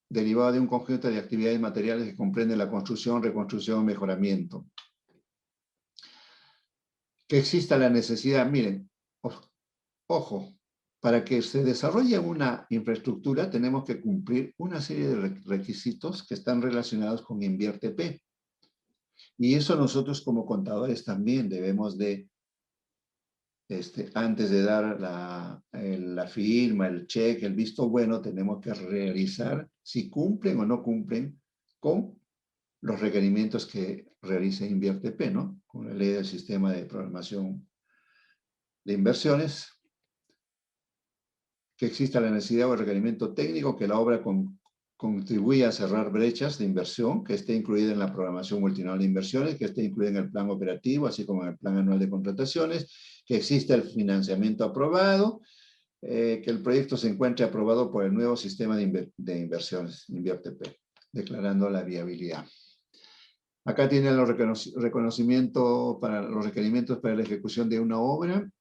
derivada de un conjunto de actividades materiales que comprende la construcción, reconstrucción, mejoramiento. Que exista la necesidad, miren, ojo, para que se desarrolle una infraestructura tenemos que cumplir una serie de requisitos que están relacionados con INVIERTP. Y eso nosotros como contadores también debemos de, antes de dar la firma, el cheque, el visto bueno, tenemos que realizar si cumplen o no cumplen con los requerimientos que realiza INVIERTP, ¿no? Con la ley del sistema de programación de inversiones, que exista la necesidad o el requerimiento técnico, que la obra contribuya a cerrar brechas de inversión, que esté incluida en la programación multianual de inversiones, que esté incluida en el plan operativo, así como en el plan anual de contrataciones, que exista el financiamiento aprobado, que el proyecto se encuentre aprobado por el nuevo sistema de inversiones, INVIERTP, declarando la viabilidad. Acá tienen los reconocimientos para los requerimientos para la ejecución de una obra,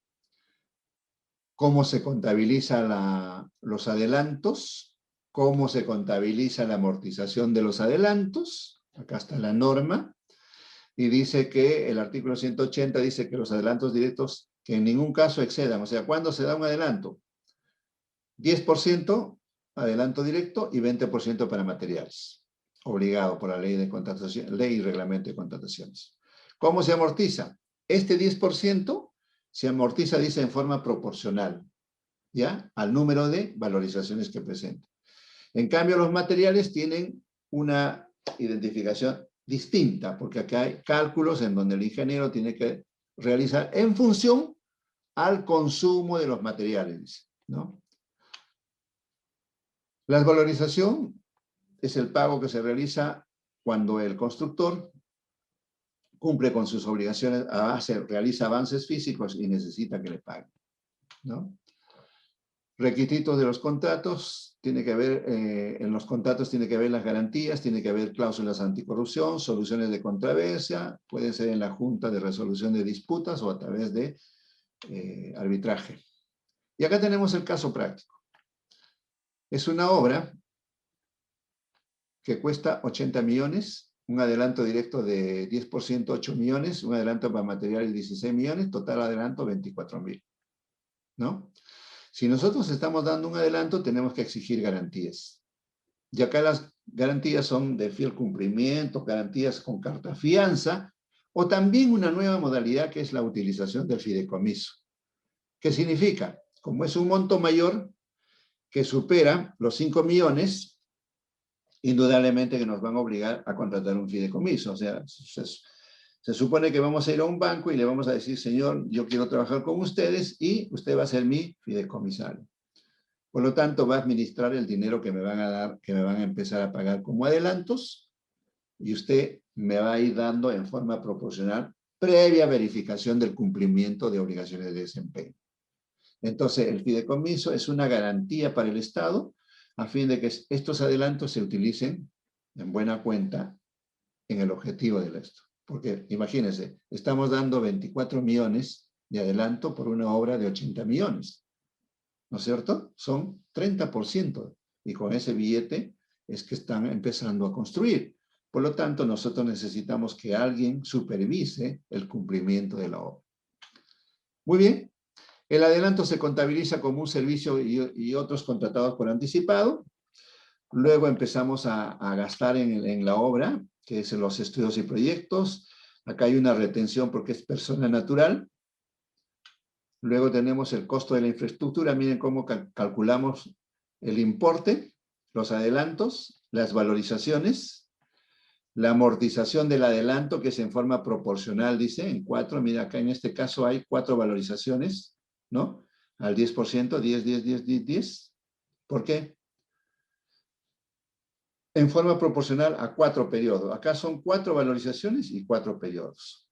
cómo se contabiliza los adelantos, cómo se contabiliza la amortización de los adelantos. Acá está la norma. Y dice que el artículo 180 dice que los adelantos directos que en ningún caso excedan. O sea, ¿cuándo se da un adelanto? 10% adelanto directo y 20% para materiales. Obligado por la ley de contratación, ley y reglamento de contrataciones. ¿Cómo se amortiza? Este 10% se amortiza, dice, en forma proporcional, ¿ya? Al número de valorizaciones que presenta. En cambio, los materiales tienen una identificación distinta, porque acá hay cálculos en donde el ingeniero tiene que realizar en función al consumo de los materiales, ¿no? La valorización es el pago que se realiza cuando el constructor cumple con sus obligaciones, realiza avances físicos y necesita que le paguen, ¿no? Requisitos de los contratos, tiene que haber, en los contratos tiene que haber las garantías, tiene que haber cláusulas anticorrupción, soluciones de controversia, puede ser en la Junta de Resolución de Disputas o a través de arbitraje. Y acá tenemos el caso práctico. Es una obra que cuesta 80 millones, un adelanto directo de 10%, 8 millones, un adelanto para materiales 16 millones, total adelanto 24.000, ¿no? Si nosotros estamos dando un adelanto, tenemos que exigir garantías. Y acá las garantías son de fiel cumplimiento, garantías con carta fianza, o también una nueva modalidad que es la utilización del fideicomiso. ¿Qué significa? Como es un monto mayor que supera los 5 millones, indudablemente que nos van a obligar a contratar un fideicomiso. O sea, se supone que vamos a ir a un banco y le vamos a decir, señor, yo quiero trabajar con ustedes y usted va a ser mi fideicomisario. Por lo tanto, va a administrar el dinero que me van a dar, que me van a empezar a pagar como adelantos, y usted me va a ir dando en forma proporcional previa verificación del cumplimiento de obligaciones de desempeño. Entonces, el fideicomiso es una garantía para el Estado a fin de que estos adelantos se utilicen en buena cuenta en el objetivo del Estado. Porque imagínense, estamos dando 24 millones de adelanto por una obra de 80 millones. ¿No es cierto? Son 30%. Y con ese billete es que están empezando a construir. Por lo tanto, nosotros necesitamos que alguien supervise el cumplimiento de la obra. Muy bien. El adelanto se contabiliza como un servicio y otros contratados por anticipado. Luego empezamos a gastar en la obra, que es en los estudios y proyectos. Acá hay una retención porque es persona natural. Luego tenemos el costo de la infraestructura. Miren cómo calculamos el importe, los adelantos, las valorizaciones, la amortización del adelanto, que es en forma proporcional, dice, en 4. Mira, acá en este caso hay 4 valorizaciones, ¿no? Al 10%, 10, 10, 10, 10, 10. ¿Por qué? En forma proporcional a 4 periodos. Acá son 4 valorizaciones y 4 periodos.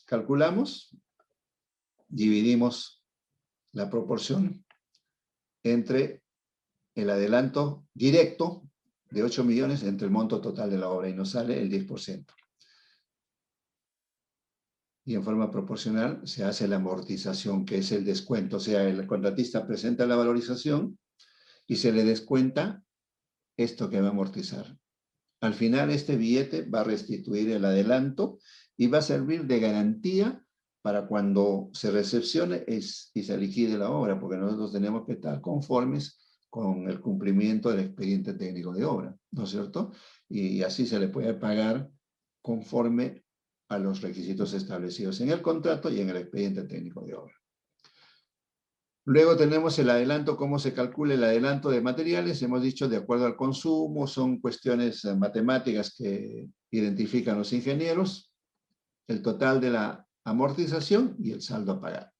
Calculamos, dividimos la proporción entre el adelanto directo de 8 millones entre el monto total de la obra y nos sale el 10%. Y en forma proporcional se hace la amortización, que es el descuento. O sea, el contratista presenta la valorización y se le descuenta esto que va a amortizar. Al final, este billete va a restituir el adelanto y va a servir de garantía para cuando se recepcione y se liquide la obra, porque nosotros tenemos que estar conformes con el cumplimiento del expediente técnico de obra, ¿no es cierto? Y así se le puede pagar conforme a los requisitos establecidos en el contrato y en el expediente técnico de obra. Luego tenemos el adelanto, cómo se calcula el adelanto de materiales. Hemos dicho de acuerdo al consumo, son cuestiones matemáticas que identifican los ingenieros, el total de la amortización y el saldo a pagar.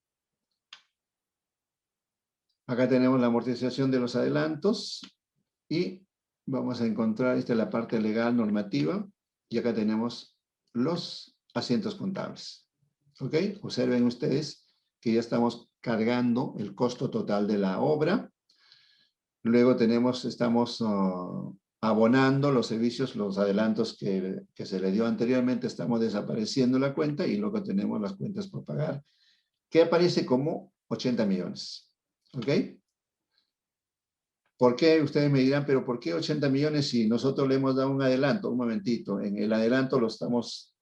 Acá tenemos la amortización de los adelantos y vamos a encontrar, esta es la parte legal normativa, y acá tenemos los asientos contables. ¿Ok? Observen ustedes que ya estamos cargando el costo total de la obra. Luego estamos abonando los servicios, los adelantos que se le dio anteriormente, estamos desapareciendo la cuenta y luego tenemos las cuentas por pagar, que aparece como 80 millones. ¿Ok? ¿Por qué? Ustedes me dirán, pero ¿por qué 80 millones si nosotros le hemos dado un adelanto? Un momentito, en el adelanto lo estamos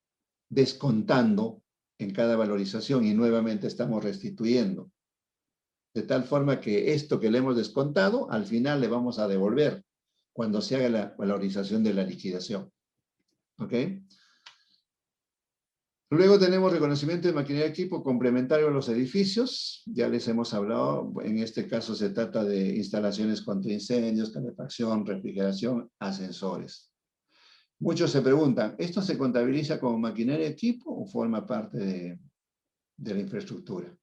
descontando en cada valorización y nuevamente estamos restituyendo. De tal forma que esto que le hemos descontado, al final le vamos a devolver cuando se haga la valorización de la liquidación. ¿Ok? Luego tenemos reconocimiento de maquinaria y equipo complementario a los edificios. Ya les hemos hablado, en este caso se trata de instalaciones contra incendios, calefacción, refrigeración, ascensores. Muchos se preguntan, ¿esto se contabiliza como maquinaria y equipo o forma parte de la infraestructura?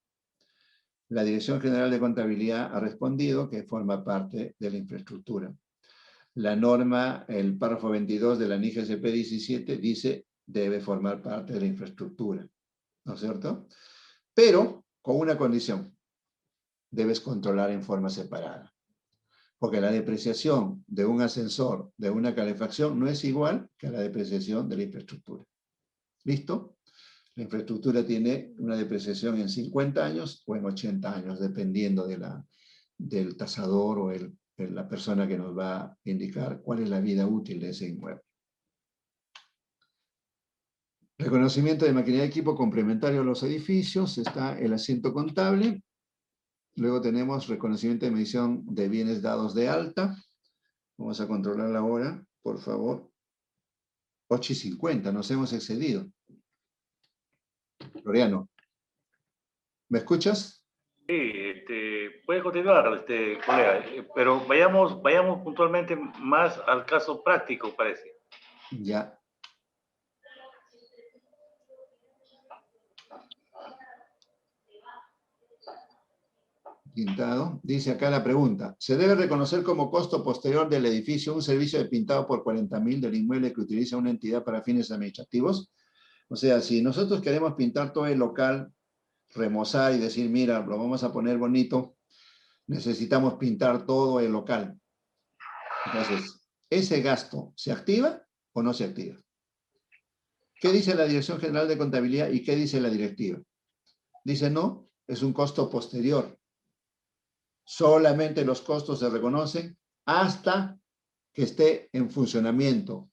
La Dirección General de Contabilidad ha respondido que forma parte de la infraestructura. La norma, el párrafo 22 de la NIGSP 17 dice debe formar parte de la infraestructura, ¿no es cierto? Pero con una condición. debes controlar en forma separada. Porque la depreciación de un ascensor, de una calefacción, no es igual que la depreciación de la infraestructura. ¿Listo? La infraestructura tiene una depreciación en 50 años o en 80 años, dependiendo del tasador o la persona que nos va a indicar cuál es la vida útil de ese inmueble. Reconocimiento de maquinaria y equipo complementario a los edificios. Está el asiento contable. Luego tenemos reconocimiento de medición de bienes dados de alta. Vamos a controlar la hora, por favor. 8:50, nos hemos excedido. Floriano, ¿me escuchas? Sí, puede continuar, colega, pero vayamos puntualmente más al caso práctico, parece. Ya. Pintado. Dice acá la pregunta. ¿Se debe reconocer como costo posterior del edificio un servicio de pintado por 40.000 del inmueble que utiliza una entidad para fines administrativos? O sea, si nosotros queremos pintar todo el local, remozar y decir, mira, lo vamos a poner bonito, necesitamos pintar todo el local. Entonces, ¿ese gasto se activa o no se activa? ¿Qué dice la Dirección General de Contabilidad y qué dice la directiva? Dice, no, es un costo posterior. Solamente los costos se reconocen hasta que esté en funcionamiento,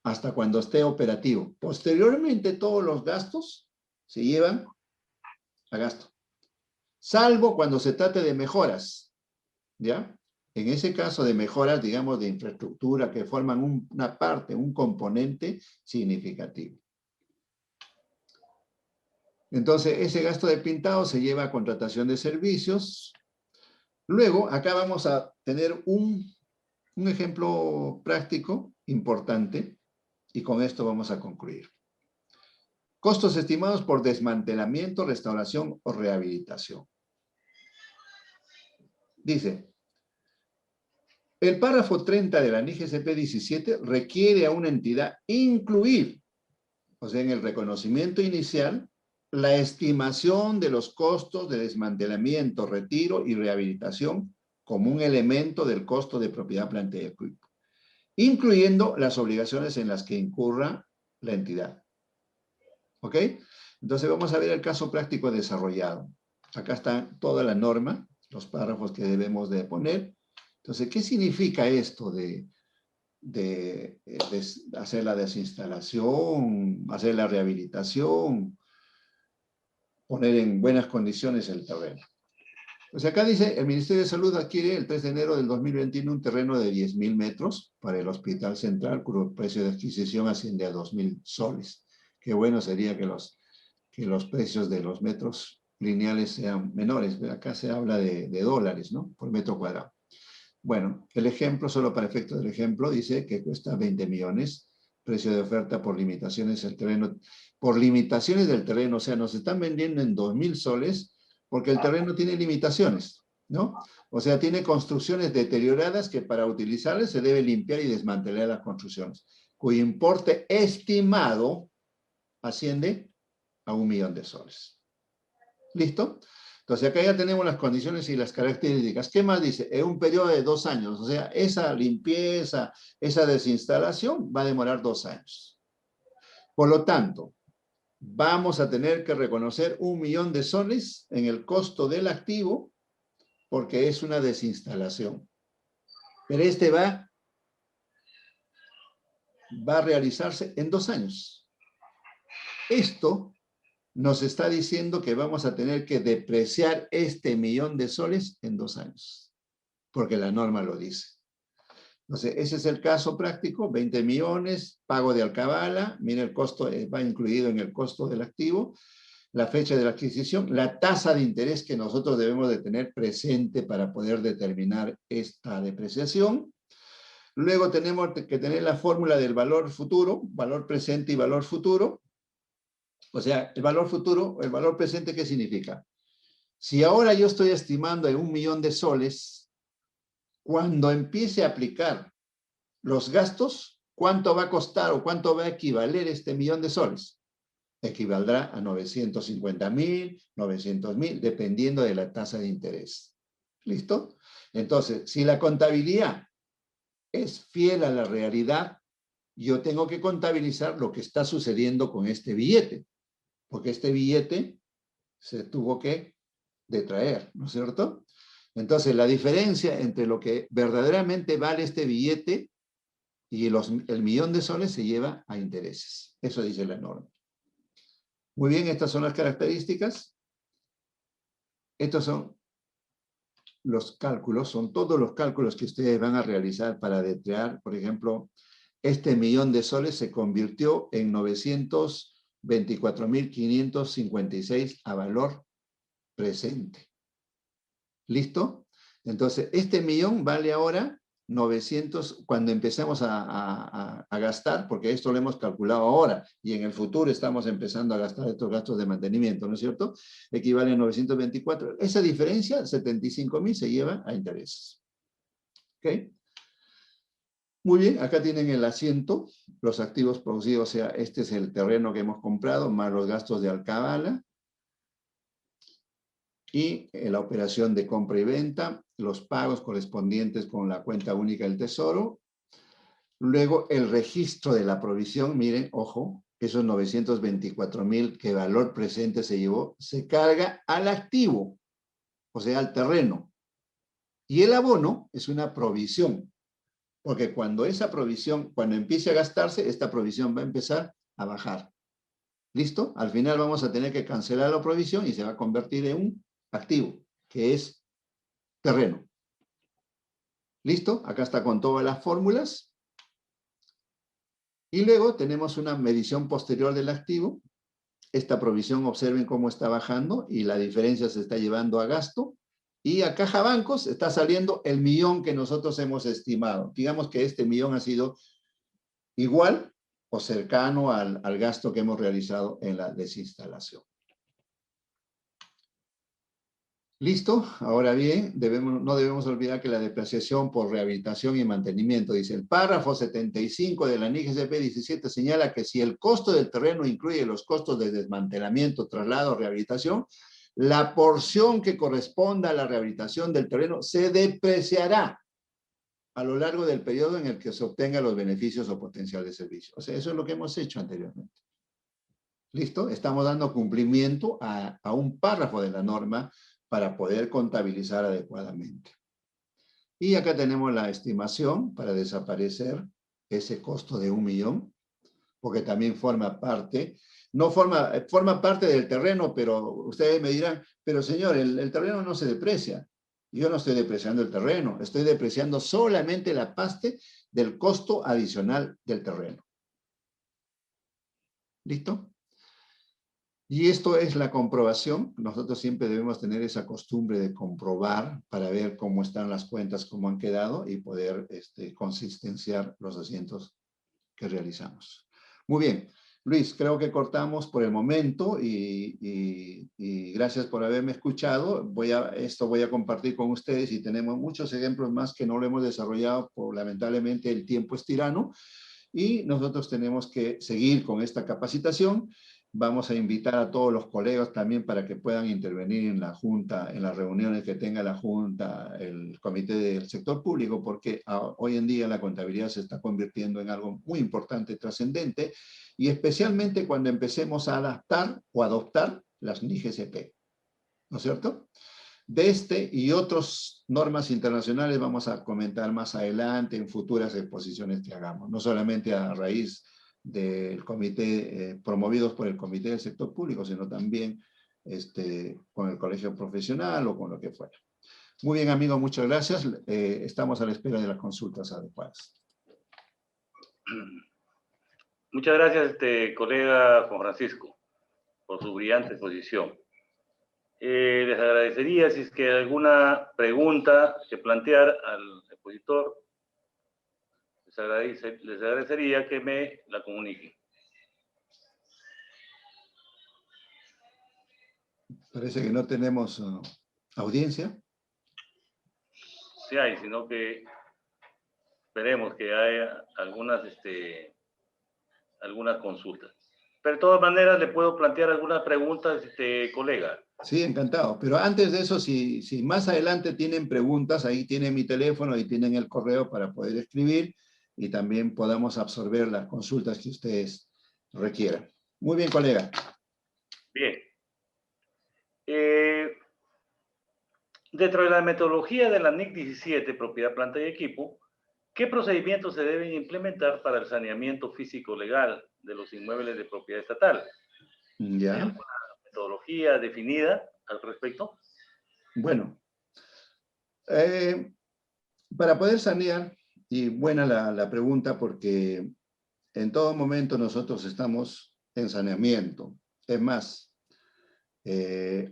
hasta cuando esté operativo. Posteriormente, todos los gastos se llevan a gasto, salvo cuando se trate de mejoras, ¿ya? En ese caso de mejoras, digamos, de infraestructura que forman una parte, un componente significativo. Entonces, ese gasto de pintado se lleva a contratación de servicios. Luego, acá vamos a tener un ejemplo práctico importante y con esto vamos a concluir. Costos estimados por desmantelamiento, restauración o rehabilitación. Dice, el párrafo 30 de la NIGCP 17 requiere a una entidad incluir, o sea, en el reconocimiento inicial, la estimación de los costos de desmantelamiento, retiro y rehabilitación como un elemento del costo de propiedad, planta y equipo, incluyendo las obligaciones en las que incurra la entidad. ¿Ok? Entonces vamos a ver el caso práctico desarrollado. Acá está toda la norma, los párrafos que debemos de poner. Entonces, ¿qué significa esto de hacer la desinstalación, hacer la rehabilitación, poner en buenas condiciones el terreno? Pues acá dice, el Ministerio de Salud adquiere el 3 de enero del 2021 un terreno de 10.000 metros para el Hospital Central, cuyo precio de adquisición asciende a 2.000 soles. Qué bueno sería que los precios de los metros lineales sean menores. Acá se habla de dólares, ¿no? Por metro cuadrado. Bueno, el ejemplo, solo para efecto del ejemplo, dice que cuesta 20 millones, precio de oferta por limitaciones del terreno. Por limitaciones del terreno, o sea, nos están vendiendo en 2.000 soles porque el terreno tiene limitaciones, ¿no? O sea, tiene construcciones deterioradas que para utilizarlas se debe limpiar y desmantelar las construcciones, cuyo importe estimado asciende a 1 millón de soles. ¿Listo? Entonces, acá ya tenemos las condiciones y las características. ¿Qué más dice? En un periodo de 2 años. O sea, esa limpieza, esa desinstalación va a demorar 2 años. Por lo tanto, vamos a tener que reconocer 1 millón de soles en el costo del activo porque es una desinstalación. Pero va a realizarse en 2 años. Esto nos está diciendo que vamos a tener que depreciar este 1 millón de soles en 2 años, porque la norma lo dice. Entonces, ese es el caso práctico, 20 millones, pago de alcabala, mira el costo, va incluido en el costo del activo, la fecha de la adquisición, la tasa de interés que nosotros debemos de tener presente para poder determinar esta depreciación. Luego tenemos que tener la fórmula del valor futuro, valor presente y valor futuro. O sea, el valor futuro, el valor presente, ¿qué significa? Si ahora yo estoy estimando en 1 millón de soles, cuando empiece a aplicar los gastos, ¿cuánto va a costar o cuánto va a equivaler este 1 millón de soles? equivaldrá a 950.000, 900.000, dependiendo de la tasa de interés. ¿Listo? Entonces, si la contabilidad es fiel a la realidad, yo tengo que contabilizar lo que está sucediendo con este billete, porque este billete se tuvo que detraer, ¿no es cierto? Entonces, la diferencia entre lo que verdaderamente vale este billete y el millón de soles se lleva a intereses. Eso dice la norma. Muy bien, estas son las características. Estos son los cálculos, son todos los cálculos que ustedes van a realizar para detrear. Por ejemplo, este millón de soles se convirtió en 924.556 a valor presente. ¿Listo? Entonces, este millón vale ahora 900 cuando empecemos a gastar, porque esto lo hemos calculado ahora y en el futuro estamos empezando a gastar estos gastos de mantenimiento, ¿no es cierto? Equivale a 924. Esa diferencia, 75.000, se lleva a intereses. ¿Ok? Muy bien, acá tienen el asiento, los activos producidos, o sea, este es el terreno que hemos comprado, más los gastos de alcabala, y la operación de compra y venta, los pagos correspondientes con la cuenta única del Tesoro. Luego el registro de la provisión, miren, ojo, esos 924.000 que valor presente se llevó, se carga al activo, o sea, al terreno. Y el abono es una provisión, porque cuando esa provisión, cuando empiece a gastarse, esta provisión va a empezar a bajar. ¿Listo? Al final vamos a tener que cancelar la provisión y se va a convertir en un activo, que es terreno. ¿Listo? Acá está con todas las fórmulas. Y luego tenemos una medición posterior del activo. Esta provisión, observen cómo está bajando y la diferencia se está llevando a gasto. Y a caja bancos está saliendo el millón que nosotros hemos estimado. Digamos que este millón ha sido igual o cercano al gasto que hemos realizado en la desinstalación. ¿Listo? Ahora bien, no debemos olvidar que la depreciación por rehabilitación y mantenimiento, dice el párrafo 75 de la NIGSP 17, señala que si el costo del terreno incluye los costos de desmantelamiento, traslado, rehabilitación, la porción que corresponda a la rehabilitación del terreno se depreciará a lo largo del periodo en el que se obtengan los beneficios o potencial de servicio. O sea, eso es lo que hemos hecho anteriormente. ¿Listo? Estamos dando cumplimiento a un párrafo de la norma para poder contabilizar adecuadamente. Y acá tenemos la estimación para desaparecer ese costo de 1 millón, porque también forma parte, forma parte del terreno, pero ustedes me dirán, pero señor, el terreno no se deprecia. Yo no estoy depreciando el terreno, estoy depreciando solamente la parte del costo adicional del terreno. ¿Listo? Y esto es la comprobación. Nosotros siempre debemos tener esa costumbre de comprobar para ver cómo están las cuentas, cómo han quedado y poder consistenciar los asientos que realizamos. Muy bien. Luis, creo que cortamos por el momento y gracias por haberme escuchado. Esto voy a compartir con ustedes y tenemos muchos ejemplos más que no lo hemos desarrollado por lamentablemente el tiempo es tirano y nosotros tenemos que seguir con esta capacitación. Vamos a invitar a todos los colegas también para que puedan intervenir en la Junta, en las reuniones que tenga la Junta, el Comité del Sector Público, porque hoy en día la contabilidad se está convirtiendo en algo muy importante, trascendente, y especialmente cuando empecemos a adaptar o adoptar las NIGSP, ¿no es cierto? De este y otras normas internacionales vamos a comentar más adelante en futuras exposiciones que hagamos, no solamente a raíz del comité, promovidos por el Comité del Sector Público, sino también con el colegio profesional o con lo que fuera. Muy bien, amigos, muchas gracias. Estamos a la espera de las consultas adecuadas. Muchas gracias, colega Juan Francisco, por su brillante exposición. Les agradecería si es que hay alguna pregunta que plantear al expositor. Les agradecería que me la comuniquen. Parece que no tenemos audiencia. Sí hay, sino que esperemos que haya algunas consultas. Pero de todas maneras le puedo plantear algunas preguntas, colega. Sí, encantado. Pero antes de eso, si más adelante tienen preguntas, ahí tienen mi teléfono, ahí tienen el correo para poder escribir y también podamos absorber las consultas que ustedes requieran. Muy bien, colega. Bien. Dentro de la metodología de la NIC 17, propiedad, planta y equipo, ¿qué procedimientos se deben implementar para el saneamiento físico legal de los inmuebles de propiedad estatal? Ya. ¿Hay alguna metodología definida al respecto? Bueno, para poder sanear, y buena la pregunta porque en todo momento nosotros estamos en saneamiento. Es más,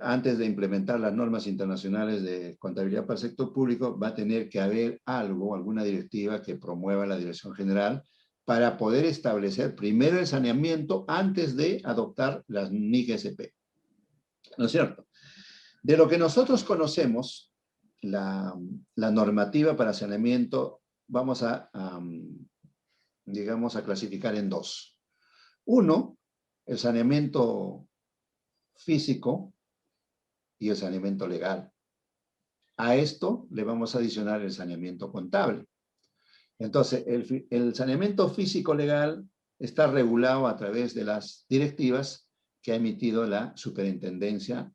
antes de implementar las normas internacionales de contabilidad para el sector público, va a tener que haber algo, alguna directiva que promueva la Dirección General para poder establecer primero el saneamiento antes de adoptar las NIC-SP. ¿No es cierto? De lo que nosotros conocemos, la normativa para saneamiento, vamos digamos, a clasificar en dos. Uno, el saneamiento físico y el saneamiento legal. A esto le vamos a adicionar el saneamiento contable. Entonces, el saneamiento físico legal está regulado a través de las directivas que ha emitido la Superintendencia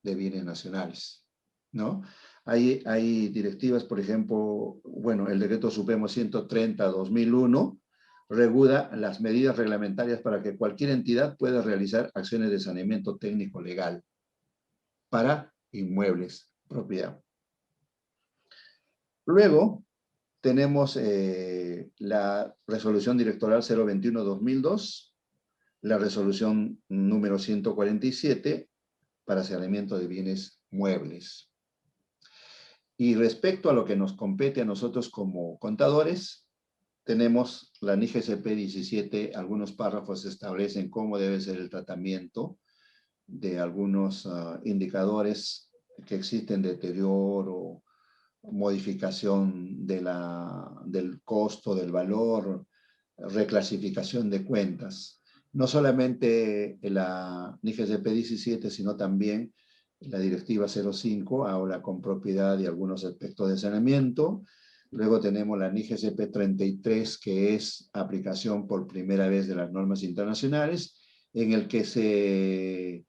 de Bienes Nacionales, ¿no? Hay directivas, por ejemplo, bueno, el Decreto Supremo 130/2001 regula las medidas reglamentarias para que cualquier entidad pueda realizar acciones de saneamiento técnico legal para inmuebles, propiedad. Luego tenemos la resolución directoral 021/2002, la resolución número 147 para saneamiento de bienes muebles. Y respecto a lo que nos compete a nosotros como contadores, tenemos la NIC-SP 17, algunos párrafos establecen cómo debe ser el tratamiento de algunos indicadores que existen, deterioro, modificación del costo, del valor, reclasificación de cuentas. No solamente la NIC-SP 17, sino también la Directiva 05, ahora con propiedad y algunos aspectos de saneamiento. Luego tenemos la NIC-SP 33, que es aplicación por primera vez de las normas internacionales, en el que se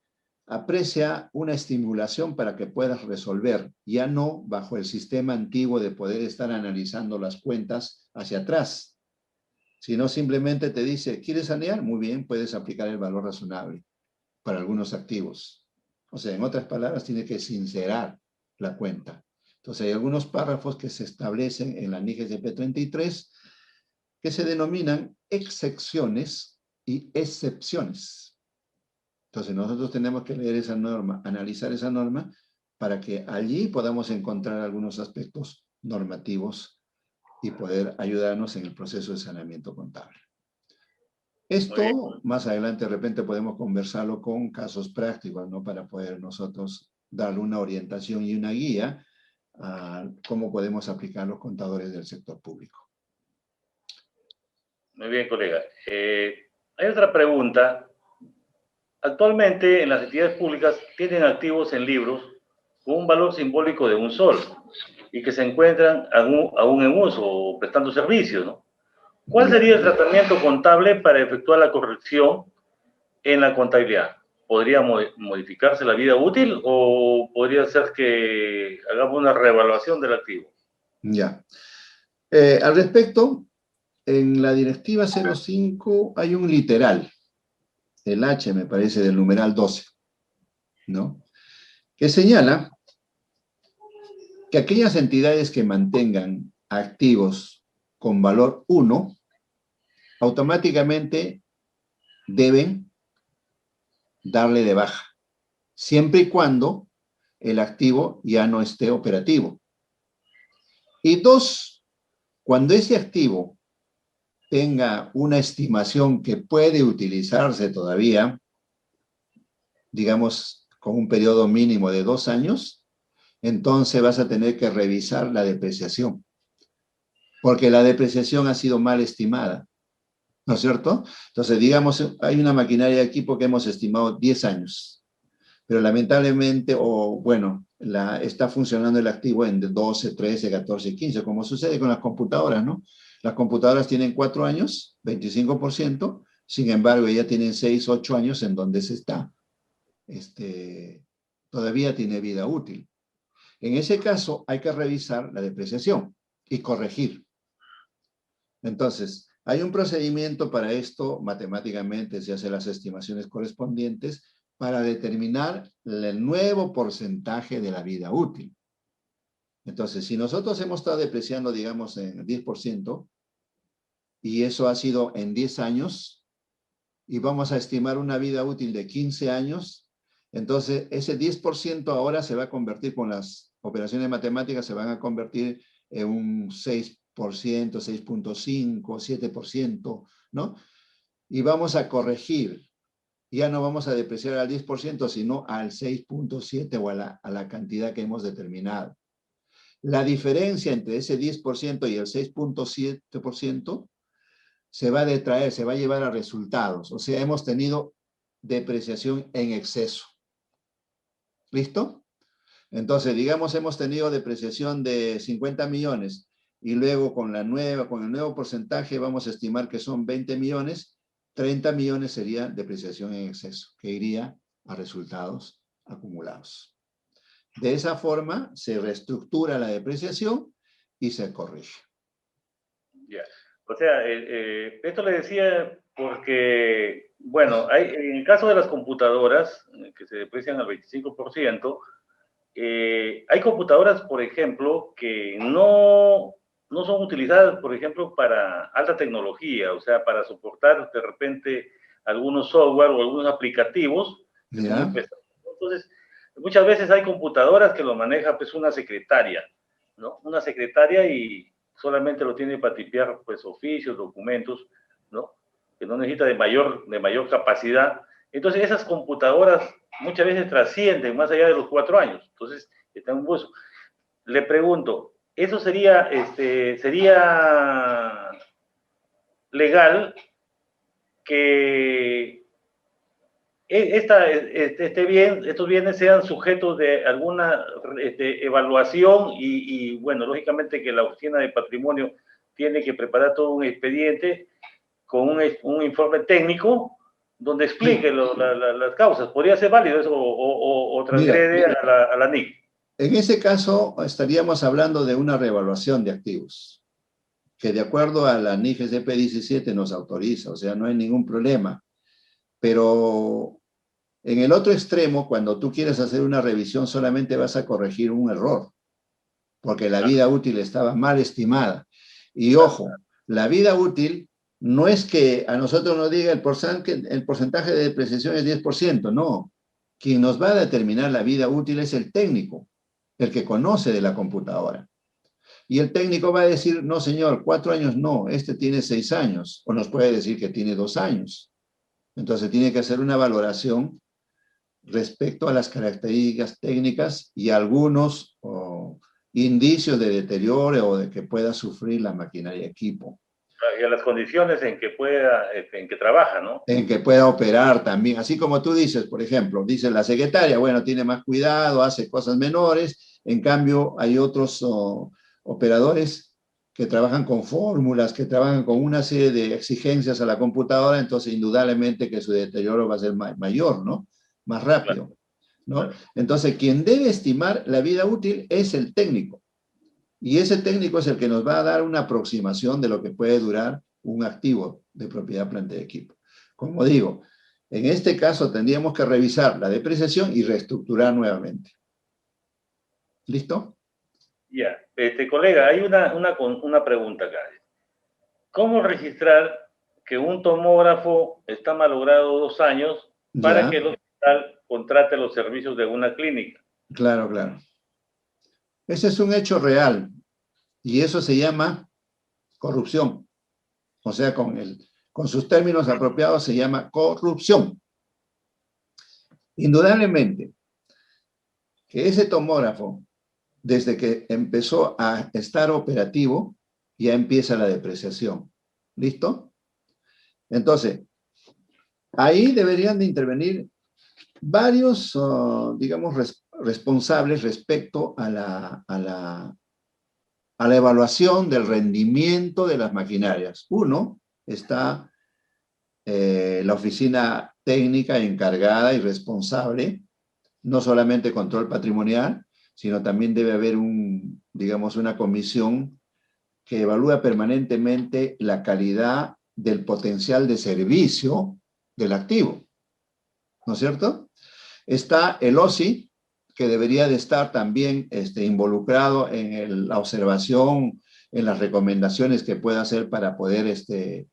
aprecia una estimulación para que puedas resolver, ya no bajo el sistema antiguo de poder estar analizando las cuentas hacia atrás, sino simplemente te dice, ¿quieres sanear? Muy bien, puedes aplicar el valor razonable para algunos activos. O sea, en otras palabras, tiene que sincerar la cuenta. Entonces, hay algunos párrafos que se establecen en la NIC-SP 33 que se denominan excepciones y excepciones. Entonces, nosotros tenemos que leer esa norma, analizar esa norma, para que allí podamos encontrar algunos aspectos normativos y poder ayudarnos en el proceso de saneamiento contable. Esto, más adelante, de repente podemos conversarlo con casos prácticos, ¿no? Para poder nosotros darle una orientación y una guía a cómo podemos aplicar los contadores del sector público. Muy bien, colega. Hay otra pregunta. Actualmente, en las entidades públicas tienen activos en libros con un valor simbólico de $1 y que se encuentran aún en uso o prestando servicios, ¿no? ¿Cuál sería el tratamiento contable para efectuar la corrección en la contabilidad? ¿Podría modificarse la vida útil o podría ser que hagamos una reevaluación del activo? Ya. Al respecto, en la directiva 05 hay un literal, el H me parece del numeral 12, ¿no? Que señala que aquellas entidades que mantengan activos con valor 1 automáticamente deben darle de baja, siempre y cuando el activo ya no esté operativo. Y 2, cuando ese activo tenga una estimación que puede utilizarse todavía, digamos, con un periodo mínimo de 2 años, entonces vas a tener que revisar la depreciación, porque la depreciación ha sido mal estimada. ¿no es cierto? Entonces, digamos, hay una maquinaria de equipo que hemos estimado 10 años, pero lamentablemente, o bueno, está funcionando el activo en 12, 13, 14, 15, como sucede con las computadoras, ¿no? Las computadoras tienen 4 años, 25%, sin embargo, ya tienen 6, 8 años en donde se está. Todavía tiene vida útil. En ese caso, hay que revisar la depreciación y corregir. Entonces, hay un procedimiento para esto, matemáticamente se hacen las estimaciones correspondientes para determinar el nuevo porcentaje de la vida útil. Entonces, si nosotros hemos estado depreciando, digamos, en el 10%, y eso ha sido en 10 años, y vamos a estimar una vida útil de 15 años, entonces ese 10% ahora se va a convertir, con las operaciones matemáticas, se van a convertir en un 6%, 6.5, 7%, ¿no? Y vamos a corregir. Ya no vamos a depreciar al 10%, sino al 6.7 o a la cantidad que hemos determinado. La diferencia entre ese 10% y el 6.7% se va a detraer, se va a llevar a resultados. O sea, hemos tenido depreciación en exceso. ¿Listo? Entonces, digamos, hemos tenido depreciación de 50 millones y luego con el nuevo porcentaje vamos a estimar que son 20 millones, 30 millones sería depreciación en exceso, que iría a resultados acumulados. De esa forma se reestructura la depreciación y se corrige. Ya. O sea, esto le decía porque, bueno, en el caso de las computadoras, que se deprecian al 25%, hay computadoras, por ejemplo, que no son utilizadas, por ejemplo, para alta tecnología, o sea, para soportar de repente algunos software o algunos aplicativos que son muy pesados. Entonces, muchas veces hay computadoras que lo maneja pues una secretaria, ¿no? Una secretaria y solamente lo tiene para tipear pues oficios, documentos, ¿no? Que no necesita de mayor capacidad. Entonces, esas computadoras muchas veces trascienden más allá de los 4 años. Entonces, está en un uso. Le pregunto, ¿eso sería legal que estos bienes sean sujetos de alguna evaluación bueno, lógicamente que la Oficina de Patrimonio tiene que preparar todo un expediente con un informe técnico donde explique las causas? ¿Podría ser válido eso o transgrede a la NIC? En ese caso, estaríamos hablando de una reevaluación de activos, que de acuerdo a la NIF SDP 17 nos autoriza, o sea, no hay ningún problema. Pero en el otro extremo, cuando tú quieres hacer una revisión, solamente vas a corregir un error, porque la vida útil estaba mal estimada. Y ojo, la vida útil no es que a nosotros nos diga el porcentaje de depreciación es 10%, no. Quien nos va a determinar la vida útil es el técnico, el que conoce de la computadora. Y el técnico va a decir, no señor, 4 años no, este tiene 6 años, o nos puede decir que tiene 2 años. Entonces tiene que hacer una valoración respecto a las características técnicas y algunos indicios de deterioro o de que pueda sufrir la maquinaria equipo. Y a las condiciones en que trabaja, ¿no? En que pueda operar también. Así como tú dices, por ejemplo, dice la secretaria, bueno, tiene más cuidado, hace cosas menores. En cambio, hay otros operadores que trabajan con fórmulas, que trabajan con una serie de exigencias a la computadora, entonces indudablemente que su deterioro va a ser mayor, ¿no? Más rápido, ¿no? Entonces, quien debe estimar la vida útil es el técnico. Y ese técnico es el que nos va a dar una aproximación de lo que puede durar un activo de propiedad, planta y equipo. Como digo, en este caso tendríamos que revisar la depreciación y reestructurar nuevamente. ¿Listo? Ya. Colega, hay una pregunta acá. ¿Cómo registrar que un tomógrafo está malogrado 2 años para que el hospital contrate los servicios de una clínica? Claro, claro. Ese es un hecho real y eso se llama corrupción. O sea, con sus términos apropiados se llama corrupción. Indudablemente que ese tomógrafo, desde que empezó a estar operativo, ya empieza la depreciación. ¿Listo? Entonces, ahí deberían de intervenir varios, digamos, responsables respecto a la evaluación del rendimiento de las maquinarias. Uno, está la oficina técnica encargada y responsable, no solamente control patrimonial, sino también debe haber digamos, una comisión que evalúa permanentemente la calidad del potencial de servicio del activo, ¿no es cierto? Está el OSI, que debería de estar también involucrado en la observación, en las recomendaciones que pueda hacer para poder ese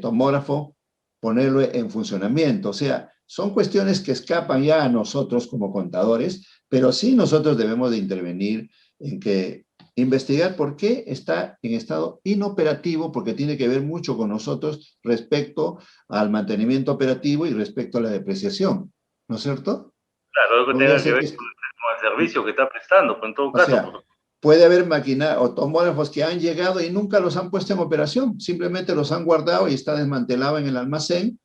tomógrafo ponerlo en funcionamiento. O sea, son cuestiones que escapan ya a nosotros como contadores, pero sí nosotros debemos de intervenir en que investigar por qué está en estado inoperativo, porque tiene que ver mucho con nosotros respecto al mantenimiento operativo y respecto a la depreciación, ¿no es cierto? Claro, algo que Podría tenga que ser ver que, con el servicio que está prestando, pues en todo o caso, sea, puede haber máquinas o tomógrafos que han llegado y nunca los han puesto en operación, simplemente los han guardado y está desmantelado en el almacén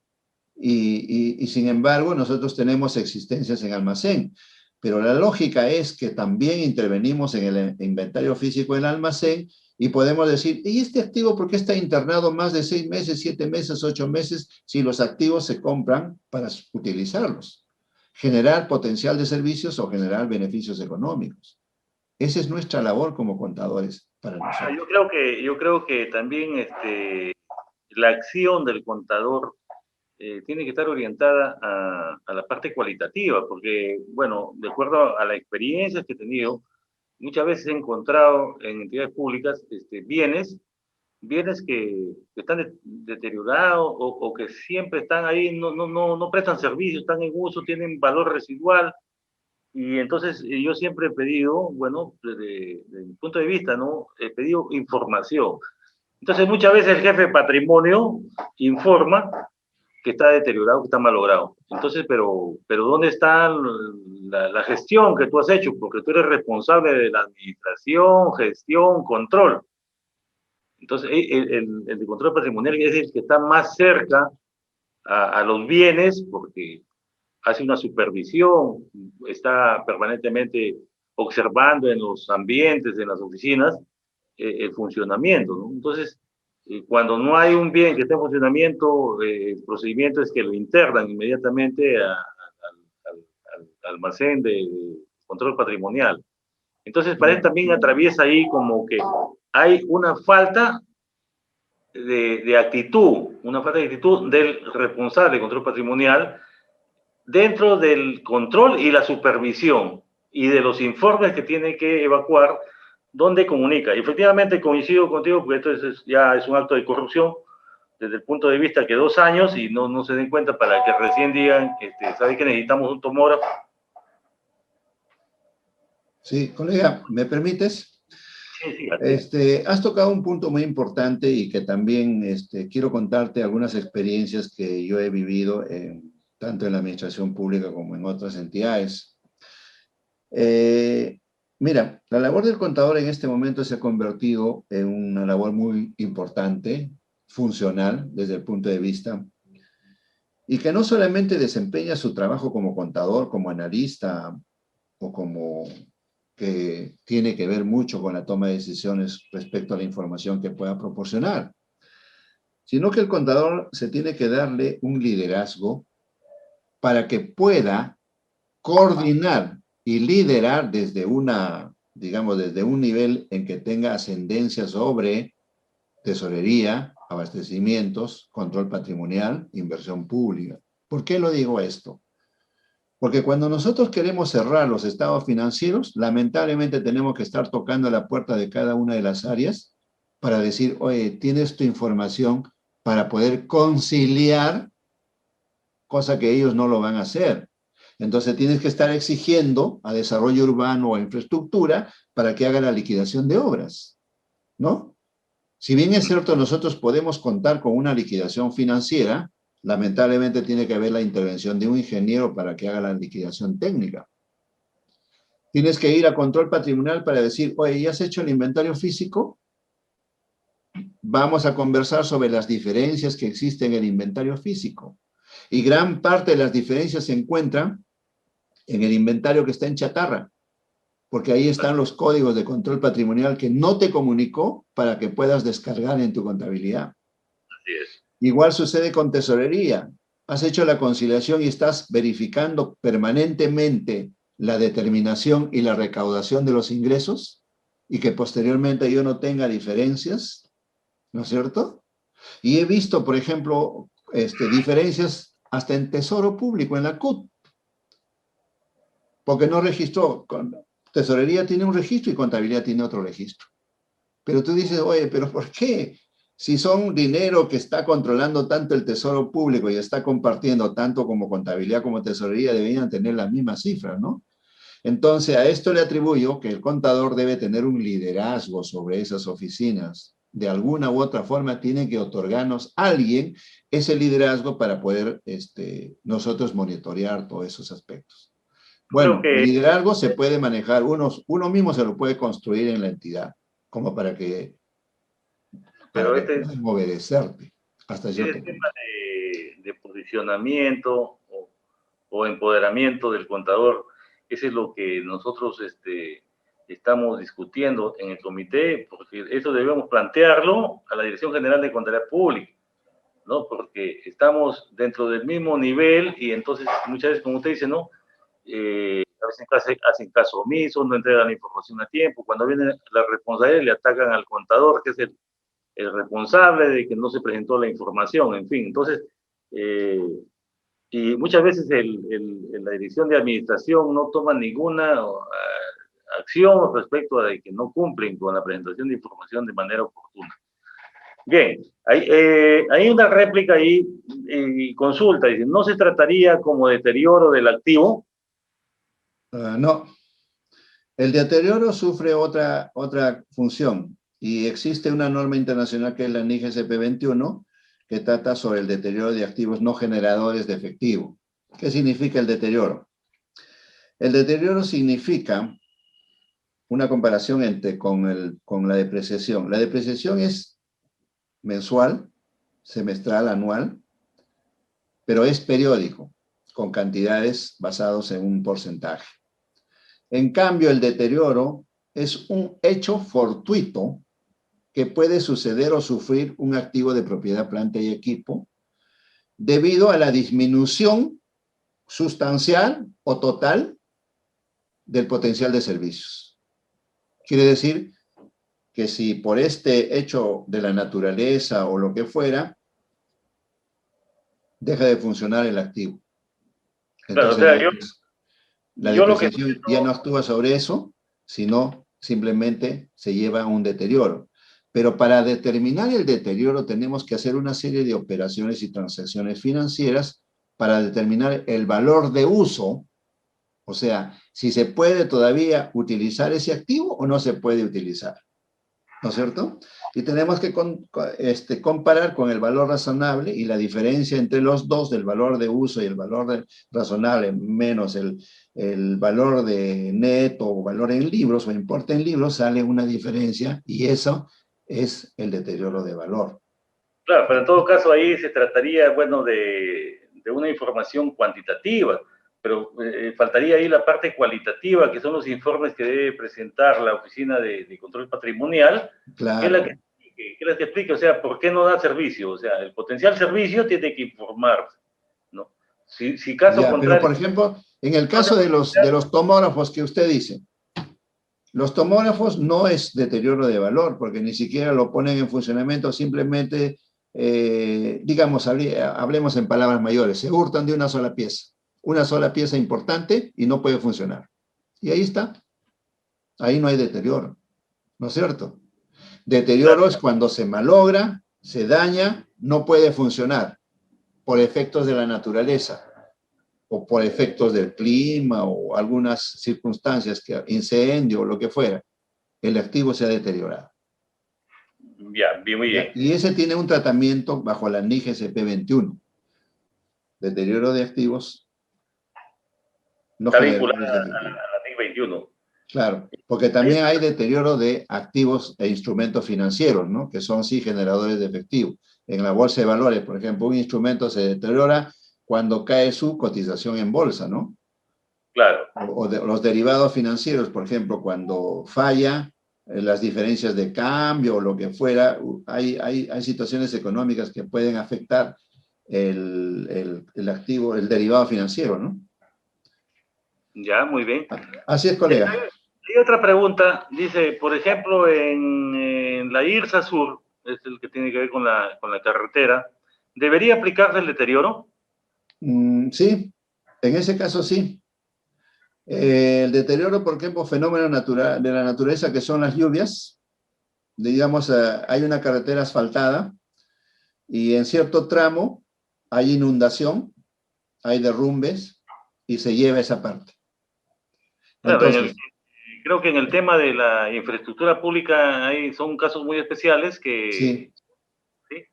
y sin embargo nosotros tenemos existencias en almacén. Pero la lógica es que también intervenimos en el inventario físico del almacén y podemos decir, ¿y este activo por qué está internado más de 6 meses, 7 meses, 8 meses si los activos se compran para utilizarlos? Generar potencial de servicios o generar beneficios económicos. Esa es nuestra labor como contadores para nosotros. yo creo que también la acción del contador tiene que estar orientada a la parte cualitativa, porque, bueno, de acuerdo a la experiencia que he tenido, muchas veces he encontrado en entidades públicas bienes que están deteriorados o que siempre están ahí, no prestan servicio, están en uso, tienen valor residual. Y entonces yo siempre he pedido, bueno, desde mi punto de vista, ¿no? He pedido información. Entonces muchas veces el jefe de patrimonio informa que está deteriorado, que está malogrado. Entonces, pero ¿dónde está la gestión que tú has hecho? Porque tú eres responsable de la administración, gestión, control. Entonces, el de control patrimonial es el que está más cerca a los bienes porque hace una supervisión, está permanentemente observando en los ambientes, en las oficinas, el funcionamiento, ¿no? Entonces, cuando no hay un bien que esté en funcionamiento, el procedimiento es que lo internan inmediatamente al almacén de control patrimonial. Entonces, para él también atraviesa ahí como que hay una falta de actitud del responsable de control patrimonial dentro del control y la supervisión y de los informes que tiene que evacuar, donde comunica. Y efectivamente coincido contigo, porque esto ya es un acto de corrupción, desde el punto de vista que 2 años y no se den cuenta para que recién digan, ¿sabes que necesitamos un tomógrafo? Sí, colega, ¿me permites? Sí, sí, Has tocado un punto muy importante y que también quiero contarte algunas experiencias que yo he vivido tanto en la administración pública como en otras entidades. Mira, la labor del contador en este momento se ha convertido en una labor muy importante, funcional desde el punto de vista, y que no solamente desempeña su trabajo como contador, como analista o como que tiene que ver mucho con la toma de decisiones respecto a la información que pueda proporcionar, sino que el contador se tiene que darle un liderazgo para que pueda coordinar y liderar digamos, desde un nivel en que tenga ascendencia sobre tesorería, abastecimientos, control patrimonial, inversión pública. ¿Por qué lo digo esto? Porque cuando nosotros queremos cerrar los estados financieros, lamentablemente tenemos que estar tocando la puerta de cada una de las áreas para decir, oye, tienes tu información para poder conciliar, cosa que ellos no lo van a hacer. Entonces tienes que estar exigiendo a desarrollo urbano o a infraestructura para que haga la liquidación de obras, ¿no? Si bien es cierto, nosotros podemos contar con una liquidación financiera, lamentablemente tiene que haber la intervención de un ingeniero para que haga la liquidación técnica. Tienes que ir a control patrimonial para decir, oye, ¿ya has hecho el inventario físico? vamos a conversar sobre las diferencias que existen en el inventario físico. Y gran parte de las diferencias se encuentran en el inventario que está en chatarra, porque ahí están los códigos de control patrimonial que no te comunicó para que puedas descargar en tu contabilidad. Así es. Igual sucede con tesorería. Has hecho la conciliación y estás verificando permanentemente la determinación y la recaudación de los ingresos y que posteriormente yo no tenga diferencias, ¿no es cierto? Y he visto, por ejemplo, diferencias hasta en Tesoro Público, en la CUT, porque no registró. Tesorería tiene un registro y contabilidad tiene otro registro. Pero tú dices, oye, ¿pero por qué? Si son dinero que está controlando tanto el Tesoro Público y está compartiendo tanto como contabilidad como tesorería, deberían tener las mismas cifras, ¿no? Entonces, a esto le atribuyo que el contador debe tener un liderazgo sobre esas oficinas. De alguna u otra forma, tiene que otorgarnos a alguien ese liderazgo para poder nosotros monitorear todos esos aspectos. Creo Bueno, el que liderazgo se puede manejar, uno mismo se lo puede construir en la entidad, como para que pero puedan obedecerte hasta ese cierto tema punto. de posicionamiento o empoderamiento del contador, ese es lo que nosotros estamos discutiendo en el comité, porque eso debemos plantearlo a la Dirección General de Contabilidad Pública, ¿no? Porque estamos dentro del mismo nivel y entonces muchas veces, como usted dice, ¿no? A veces hacen caso omiso, no entregan la información a tiempo. Cuando viene la responsabilidad, le atacan al contador, que es el responsable de que no se presentó la información, en fin. Entonces, y muchas veces la dirección de administración no toma ninguna acción respecto a que no cumplen con la presentación de información de manera oportuna. Bien, hay una réplica ahí y consulta, dice, ¿no se trataría como deterioro del activo? No, el deterioro sufre otra función y existe una norma internacional que es la NIGSP 21 que trata sobre el deterioro de activos no generadores de efectivo. ¿Qué significa el deterioro? El deterioro significa una comparación con la depreciación. La depreciación es mensual, semestral, anual, pero es periódico, con cantidades basadas en un porcentaje. En cambio, el deterioro es un hecho fortuito que puede suceder o sufrir un activo de propiedad, planta y equipo debido a la disminución sustancial o total del potencial de servicios. Quiere decir que si por este hecho de la naturaleza o lo que fuera, deja de funcionar el activo. Claro, o Entonces, sea, la yo lo que depreciación ya no actúa sobre eso, sino simplemente se lleva a un deterioro. Pero para determinar el deterioro tenemos que hacer una serie de operaciones y transacciones financieras para determinar el valor de uso, o sea, si se puede todavía utilizar ese activo o no se puede utilizar. ¿No es cierto? Y tenemos que comparar con el valor razonable y la diferencia entre los dos, del valor de uso y el valor razonable menos el valor de neto o valor en libros o importe en libros, sale una diferencia y eso es el deterioro de valor. claro, pero en todo caso ahí se trataría, bueno, de una información cuantitativa, pero faltaría ahí la parte cualitativa, que son los informes que debe presentar la Oficina de Control Patrimonial, que es Claro. la que explique, o sea, por qué no da servicio, o sea, el potencial servicio tiene que informar, ¿no? Si caso Ya, pero contrario, por ejemplo, en el caso de los tomógrafos que usted dice, los tomógrafos no es deterioro de valor, porque ni siquiera lo ponen en funcionamiento, simplemente, digamos, hablemos en palabras mayores, se hurtan de una sola pieza importante y no puede funcionar. Y ahí está, ahí no hay deterioro, ¿no es cierto? Deterioro es cuando se malogra, se daña, no puede funcionar por efectos de la naturaleza o por efectos del clima o algunas circunstancias, que incendio o lo que fuera, el activo se ha deteriorado. ya, bien, muy ¿Ya? bien. Y ese tiene un tratamiento bajo la NIGSP 21, deterioro de activos no Está vinculada generadores de a efectivo. la NIC 21. Claro, porque también hay deterioro de activos e instrumentos financieros, ¿no? Que son sí generadores de efectivo. En la bolsa de valores, por ejemplo, un instrumento se deteriora cuando cae su cotización en bolsa, ¿no? Claro. Los derivados financieros, por ejemplo, cuando falla las diferencias de cambio o lo que fuera, hay situaciones económicas que pueden afectar el activo, el derivado financiero, ¿no? Ya, muy bien. Así es, colega. Y otra pregunta, dice, por ejemplo, en la IRSA Sur, es el que tiene que ver con la carretera, ¿debería aplicarse el deterioro? Sí, en ese caso sí. El deterioro, por ejemplo, fenómeno natural, de la naturaleza que son las lluvias. Digamos, hay una carretera asfaltada y en cierto tramo hay inundación, hay derrumbes y se lleva esa parte. Claro, Entonces, creo que en el tema de la infraestructura pública son casos muy especiales que, sí. ¿sí?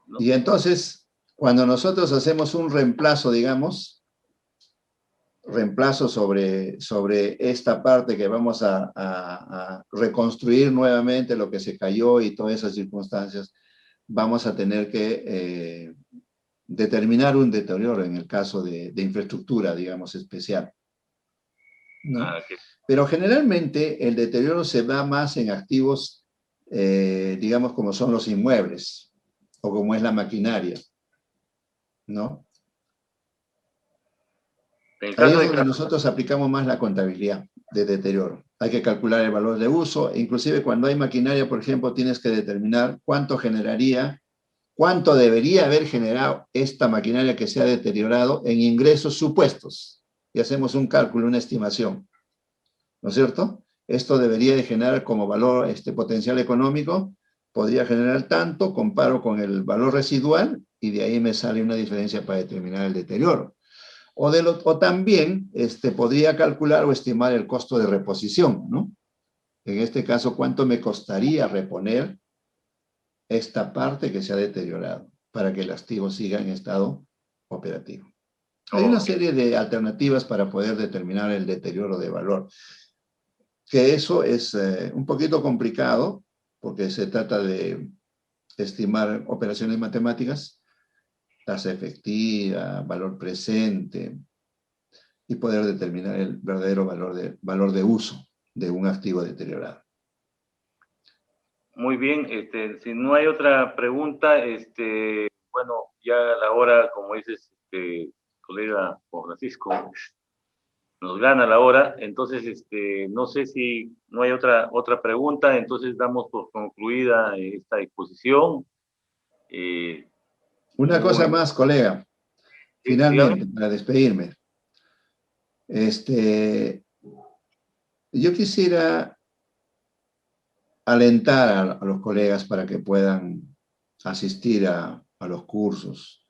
¿No? Y entonces, cuando nosotros hacemos un reemplazo, digamos, reemplazo sobre esta parte que vamos a reconstruir nuevamente lo que se cayó y todas esas circunstancias, vamos a tener que determinar un deterioro en el caso de infraestructura, digamos, especial, ¿no? Ah, Pero generalmente el deterioro se da más en activos, digamos, como son los inmuebles o como es la maquinaria, ¿no? en Ahí caso es de donde nosotros aplicamos más la contabilidad de deterioro. Hay que calcular el valor de uso, inclusive cuando hay maquinaria, por ejemplo, tienes que determinar cuánto generaría, cuánto debería haber generado esta maquinaria que se ha deteriorado en ingresos supuestos. Y hacemos un cálculo, una estimación, ¿no es cierto? Esto debería de generar como valor potencial económico, podría generar tanto, comparo con el valor residual y de ahí me sale una diferencia para determinar el deterioro. O también podría calcular o estimar el costo de reposición, ¿no? En este caso, ¿cuánto me costaría reponer esta parte que se ha deteriorado para que el activo siga en estado operativo? Hay una serie de alternativas para poder determinar el deterioro de valor, que eso es un poquito complicado porque se trata de estimar operaciones matemáticas, tasa efectiva, valor presente, y poder determinar el verdadero valor de uso de un activo deteriorado. Muy bien, si no hay otra pregunta, bueno, ya a la hora, como dices, colega Juan Francisco, nos gana la hora, entonces, no sé si no hay otra pregunta, entonces damos por concluida esta exposición. Una cosa Muy, más, colega, sí, dígame. finalmente, para despedirme. Yo quisiera alentar a los colegas para que puedan asistir a los cursos.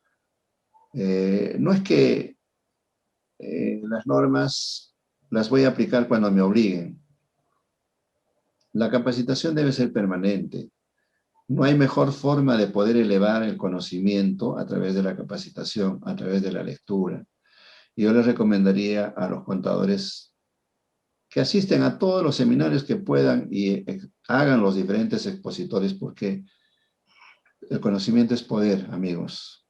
No es que las normas las voy a aplicar cuando me obliguen. La capacitación debe ser permanente. No hay mejor forma de poder elevar el conocimiento a través de la capacitación, a través de la lectura. Y yo les recomendaría a los contadores que asisten a todos los seminarios que puedan y hagan los diferentes expositores, porque el conocimiento es poder, amigos.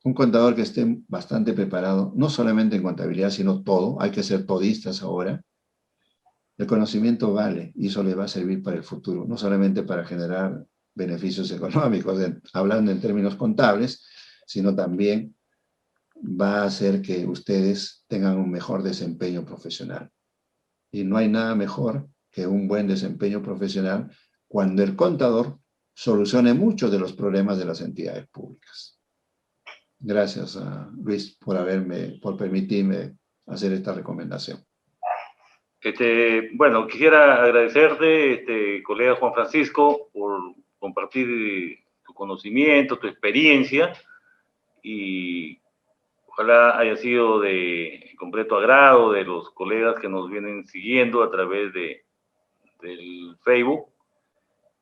Un contador que esté bastante preparado, no solamente en contabilidad, sino todo, hay que ser todistas ahora. El conocimiento vale y eso le va a servir para el futuro, no solamente para generar beneficios económicos, hablando en términos contables, sino también va a hacer que ustedes tengan un mejor desempeño profesional. Y no hay nada mejor que un buen desempeño profesional cuando el contador solucione muchos de los problemas de las entidades públicas. Gracias, Luis, por permitirme hacer esta recomendación. Bueno, quisiera agradecerte, colega Juan Francisco, por compartir tu conocimiento, tu experiencia, y ojalá haya sido de completo agrado de los colegas que nos vienen siguiendo a través del Facebook.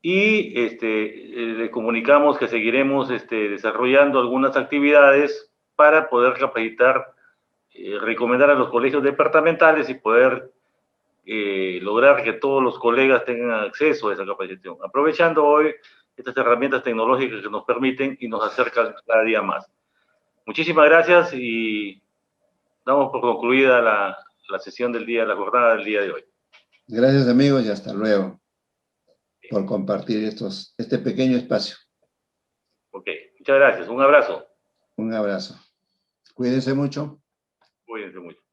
Y le comunicamos que seguiremos desarrollando algunas actividades para poder capacitar, recomendar a los colegios departamentales y poder lograr que todos los colegas tengan acceso a esa capacitación, aprovechando hoy estas herramientas tecnológicas que nos permiten y nos acercan cada día más. Muchísimas gracias y damos por concluida la sesión del día, la jornada del día de hoy. Gracias, amigos, y hasta luego por compartir este pequeño espacio. Ok, muchas gracias. Un abrazo. Un abrazo. Cuídense mucho. Cuídense mucho.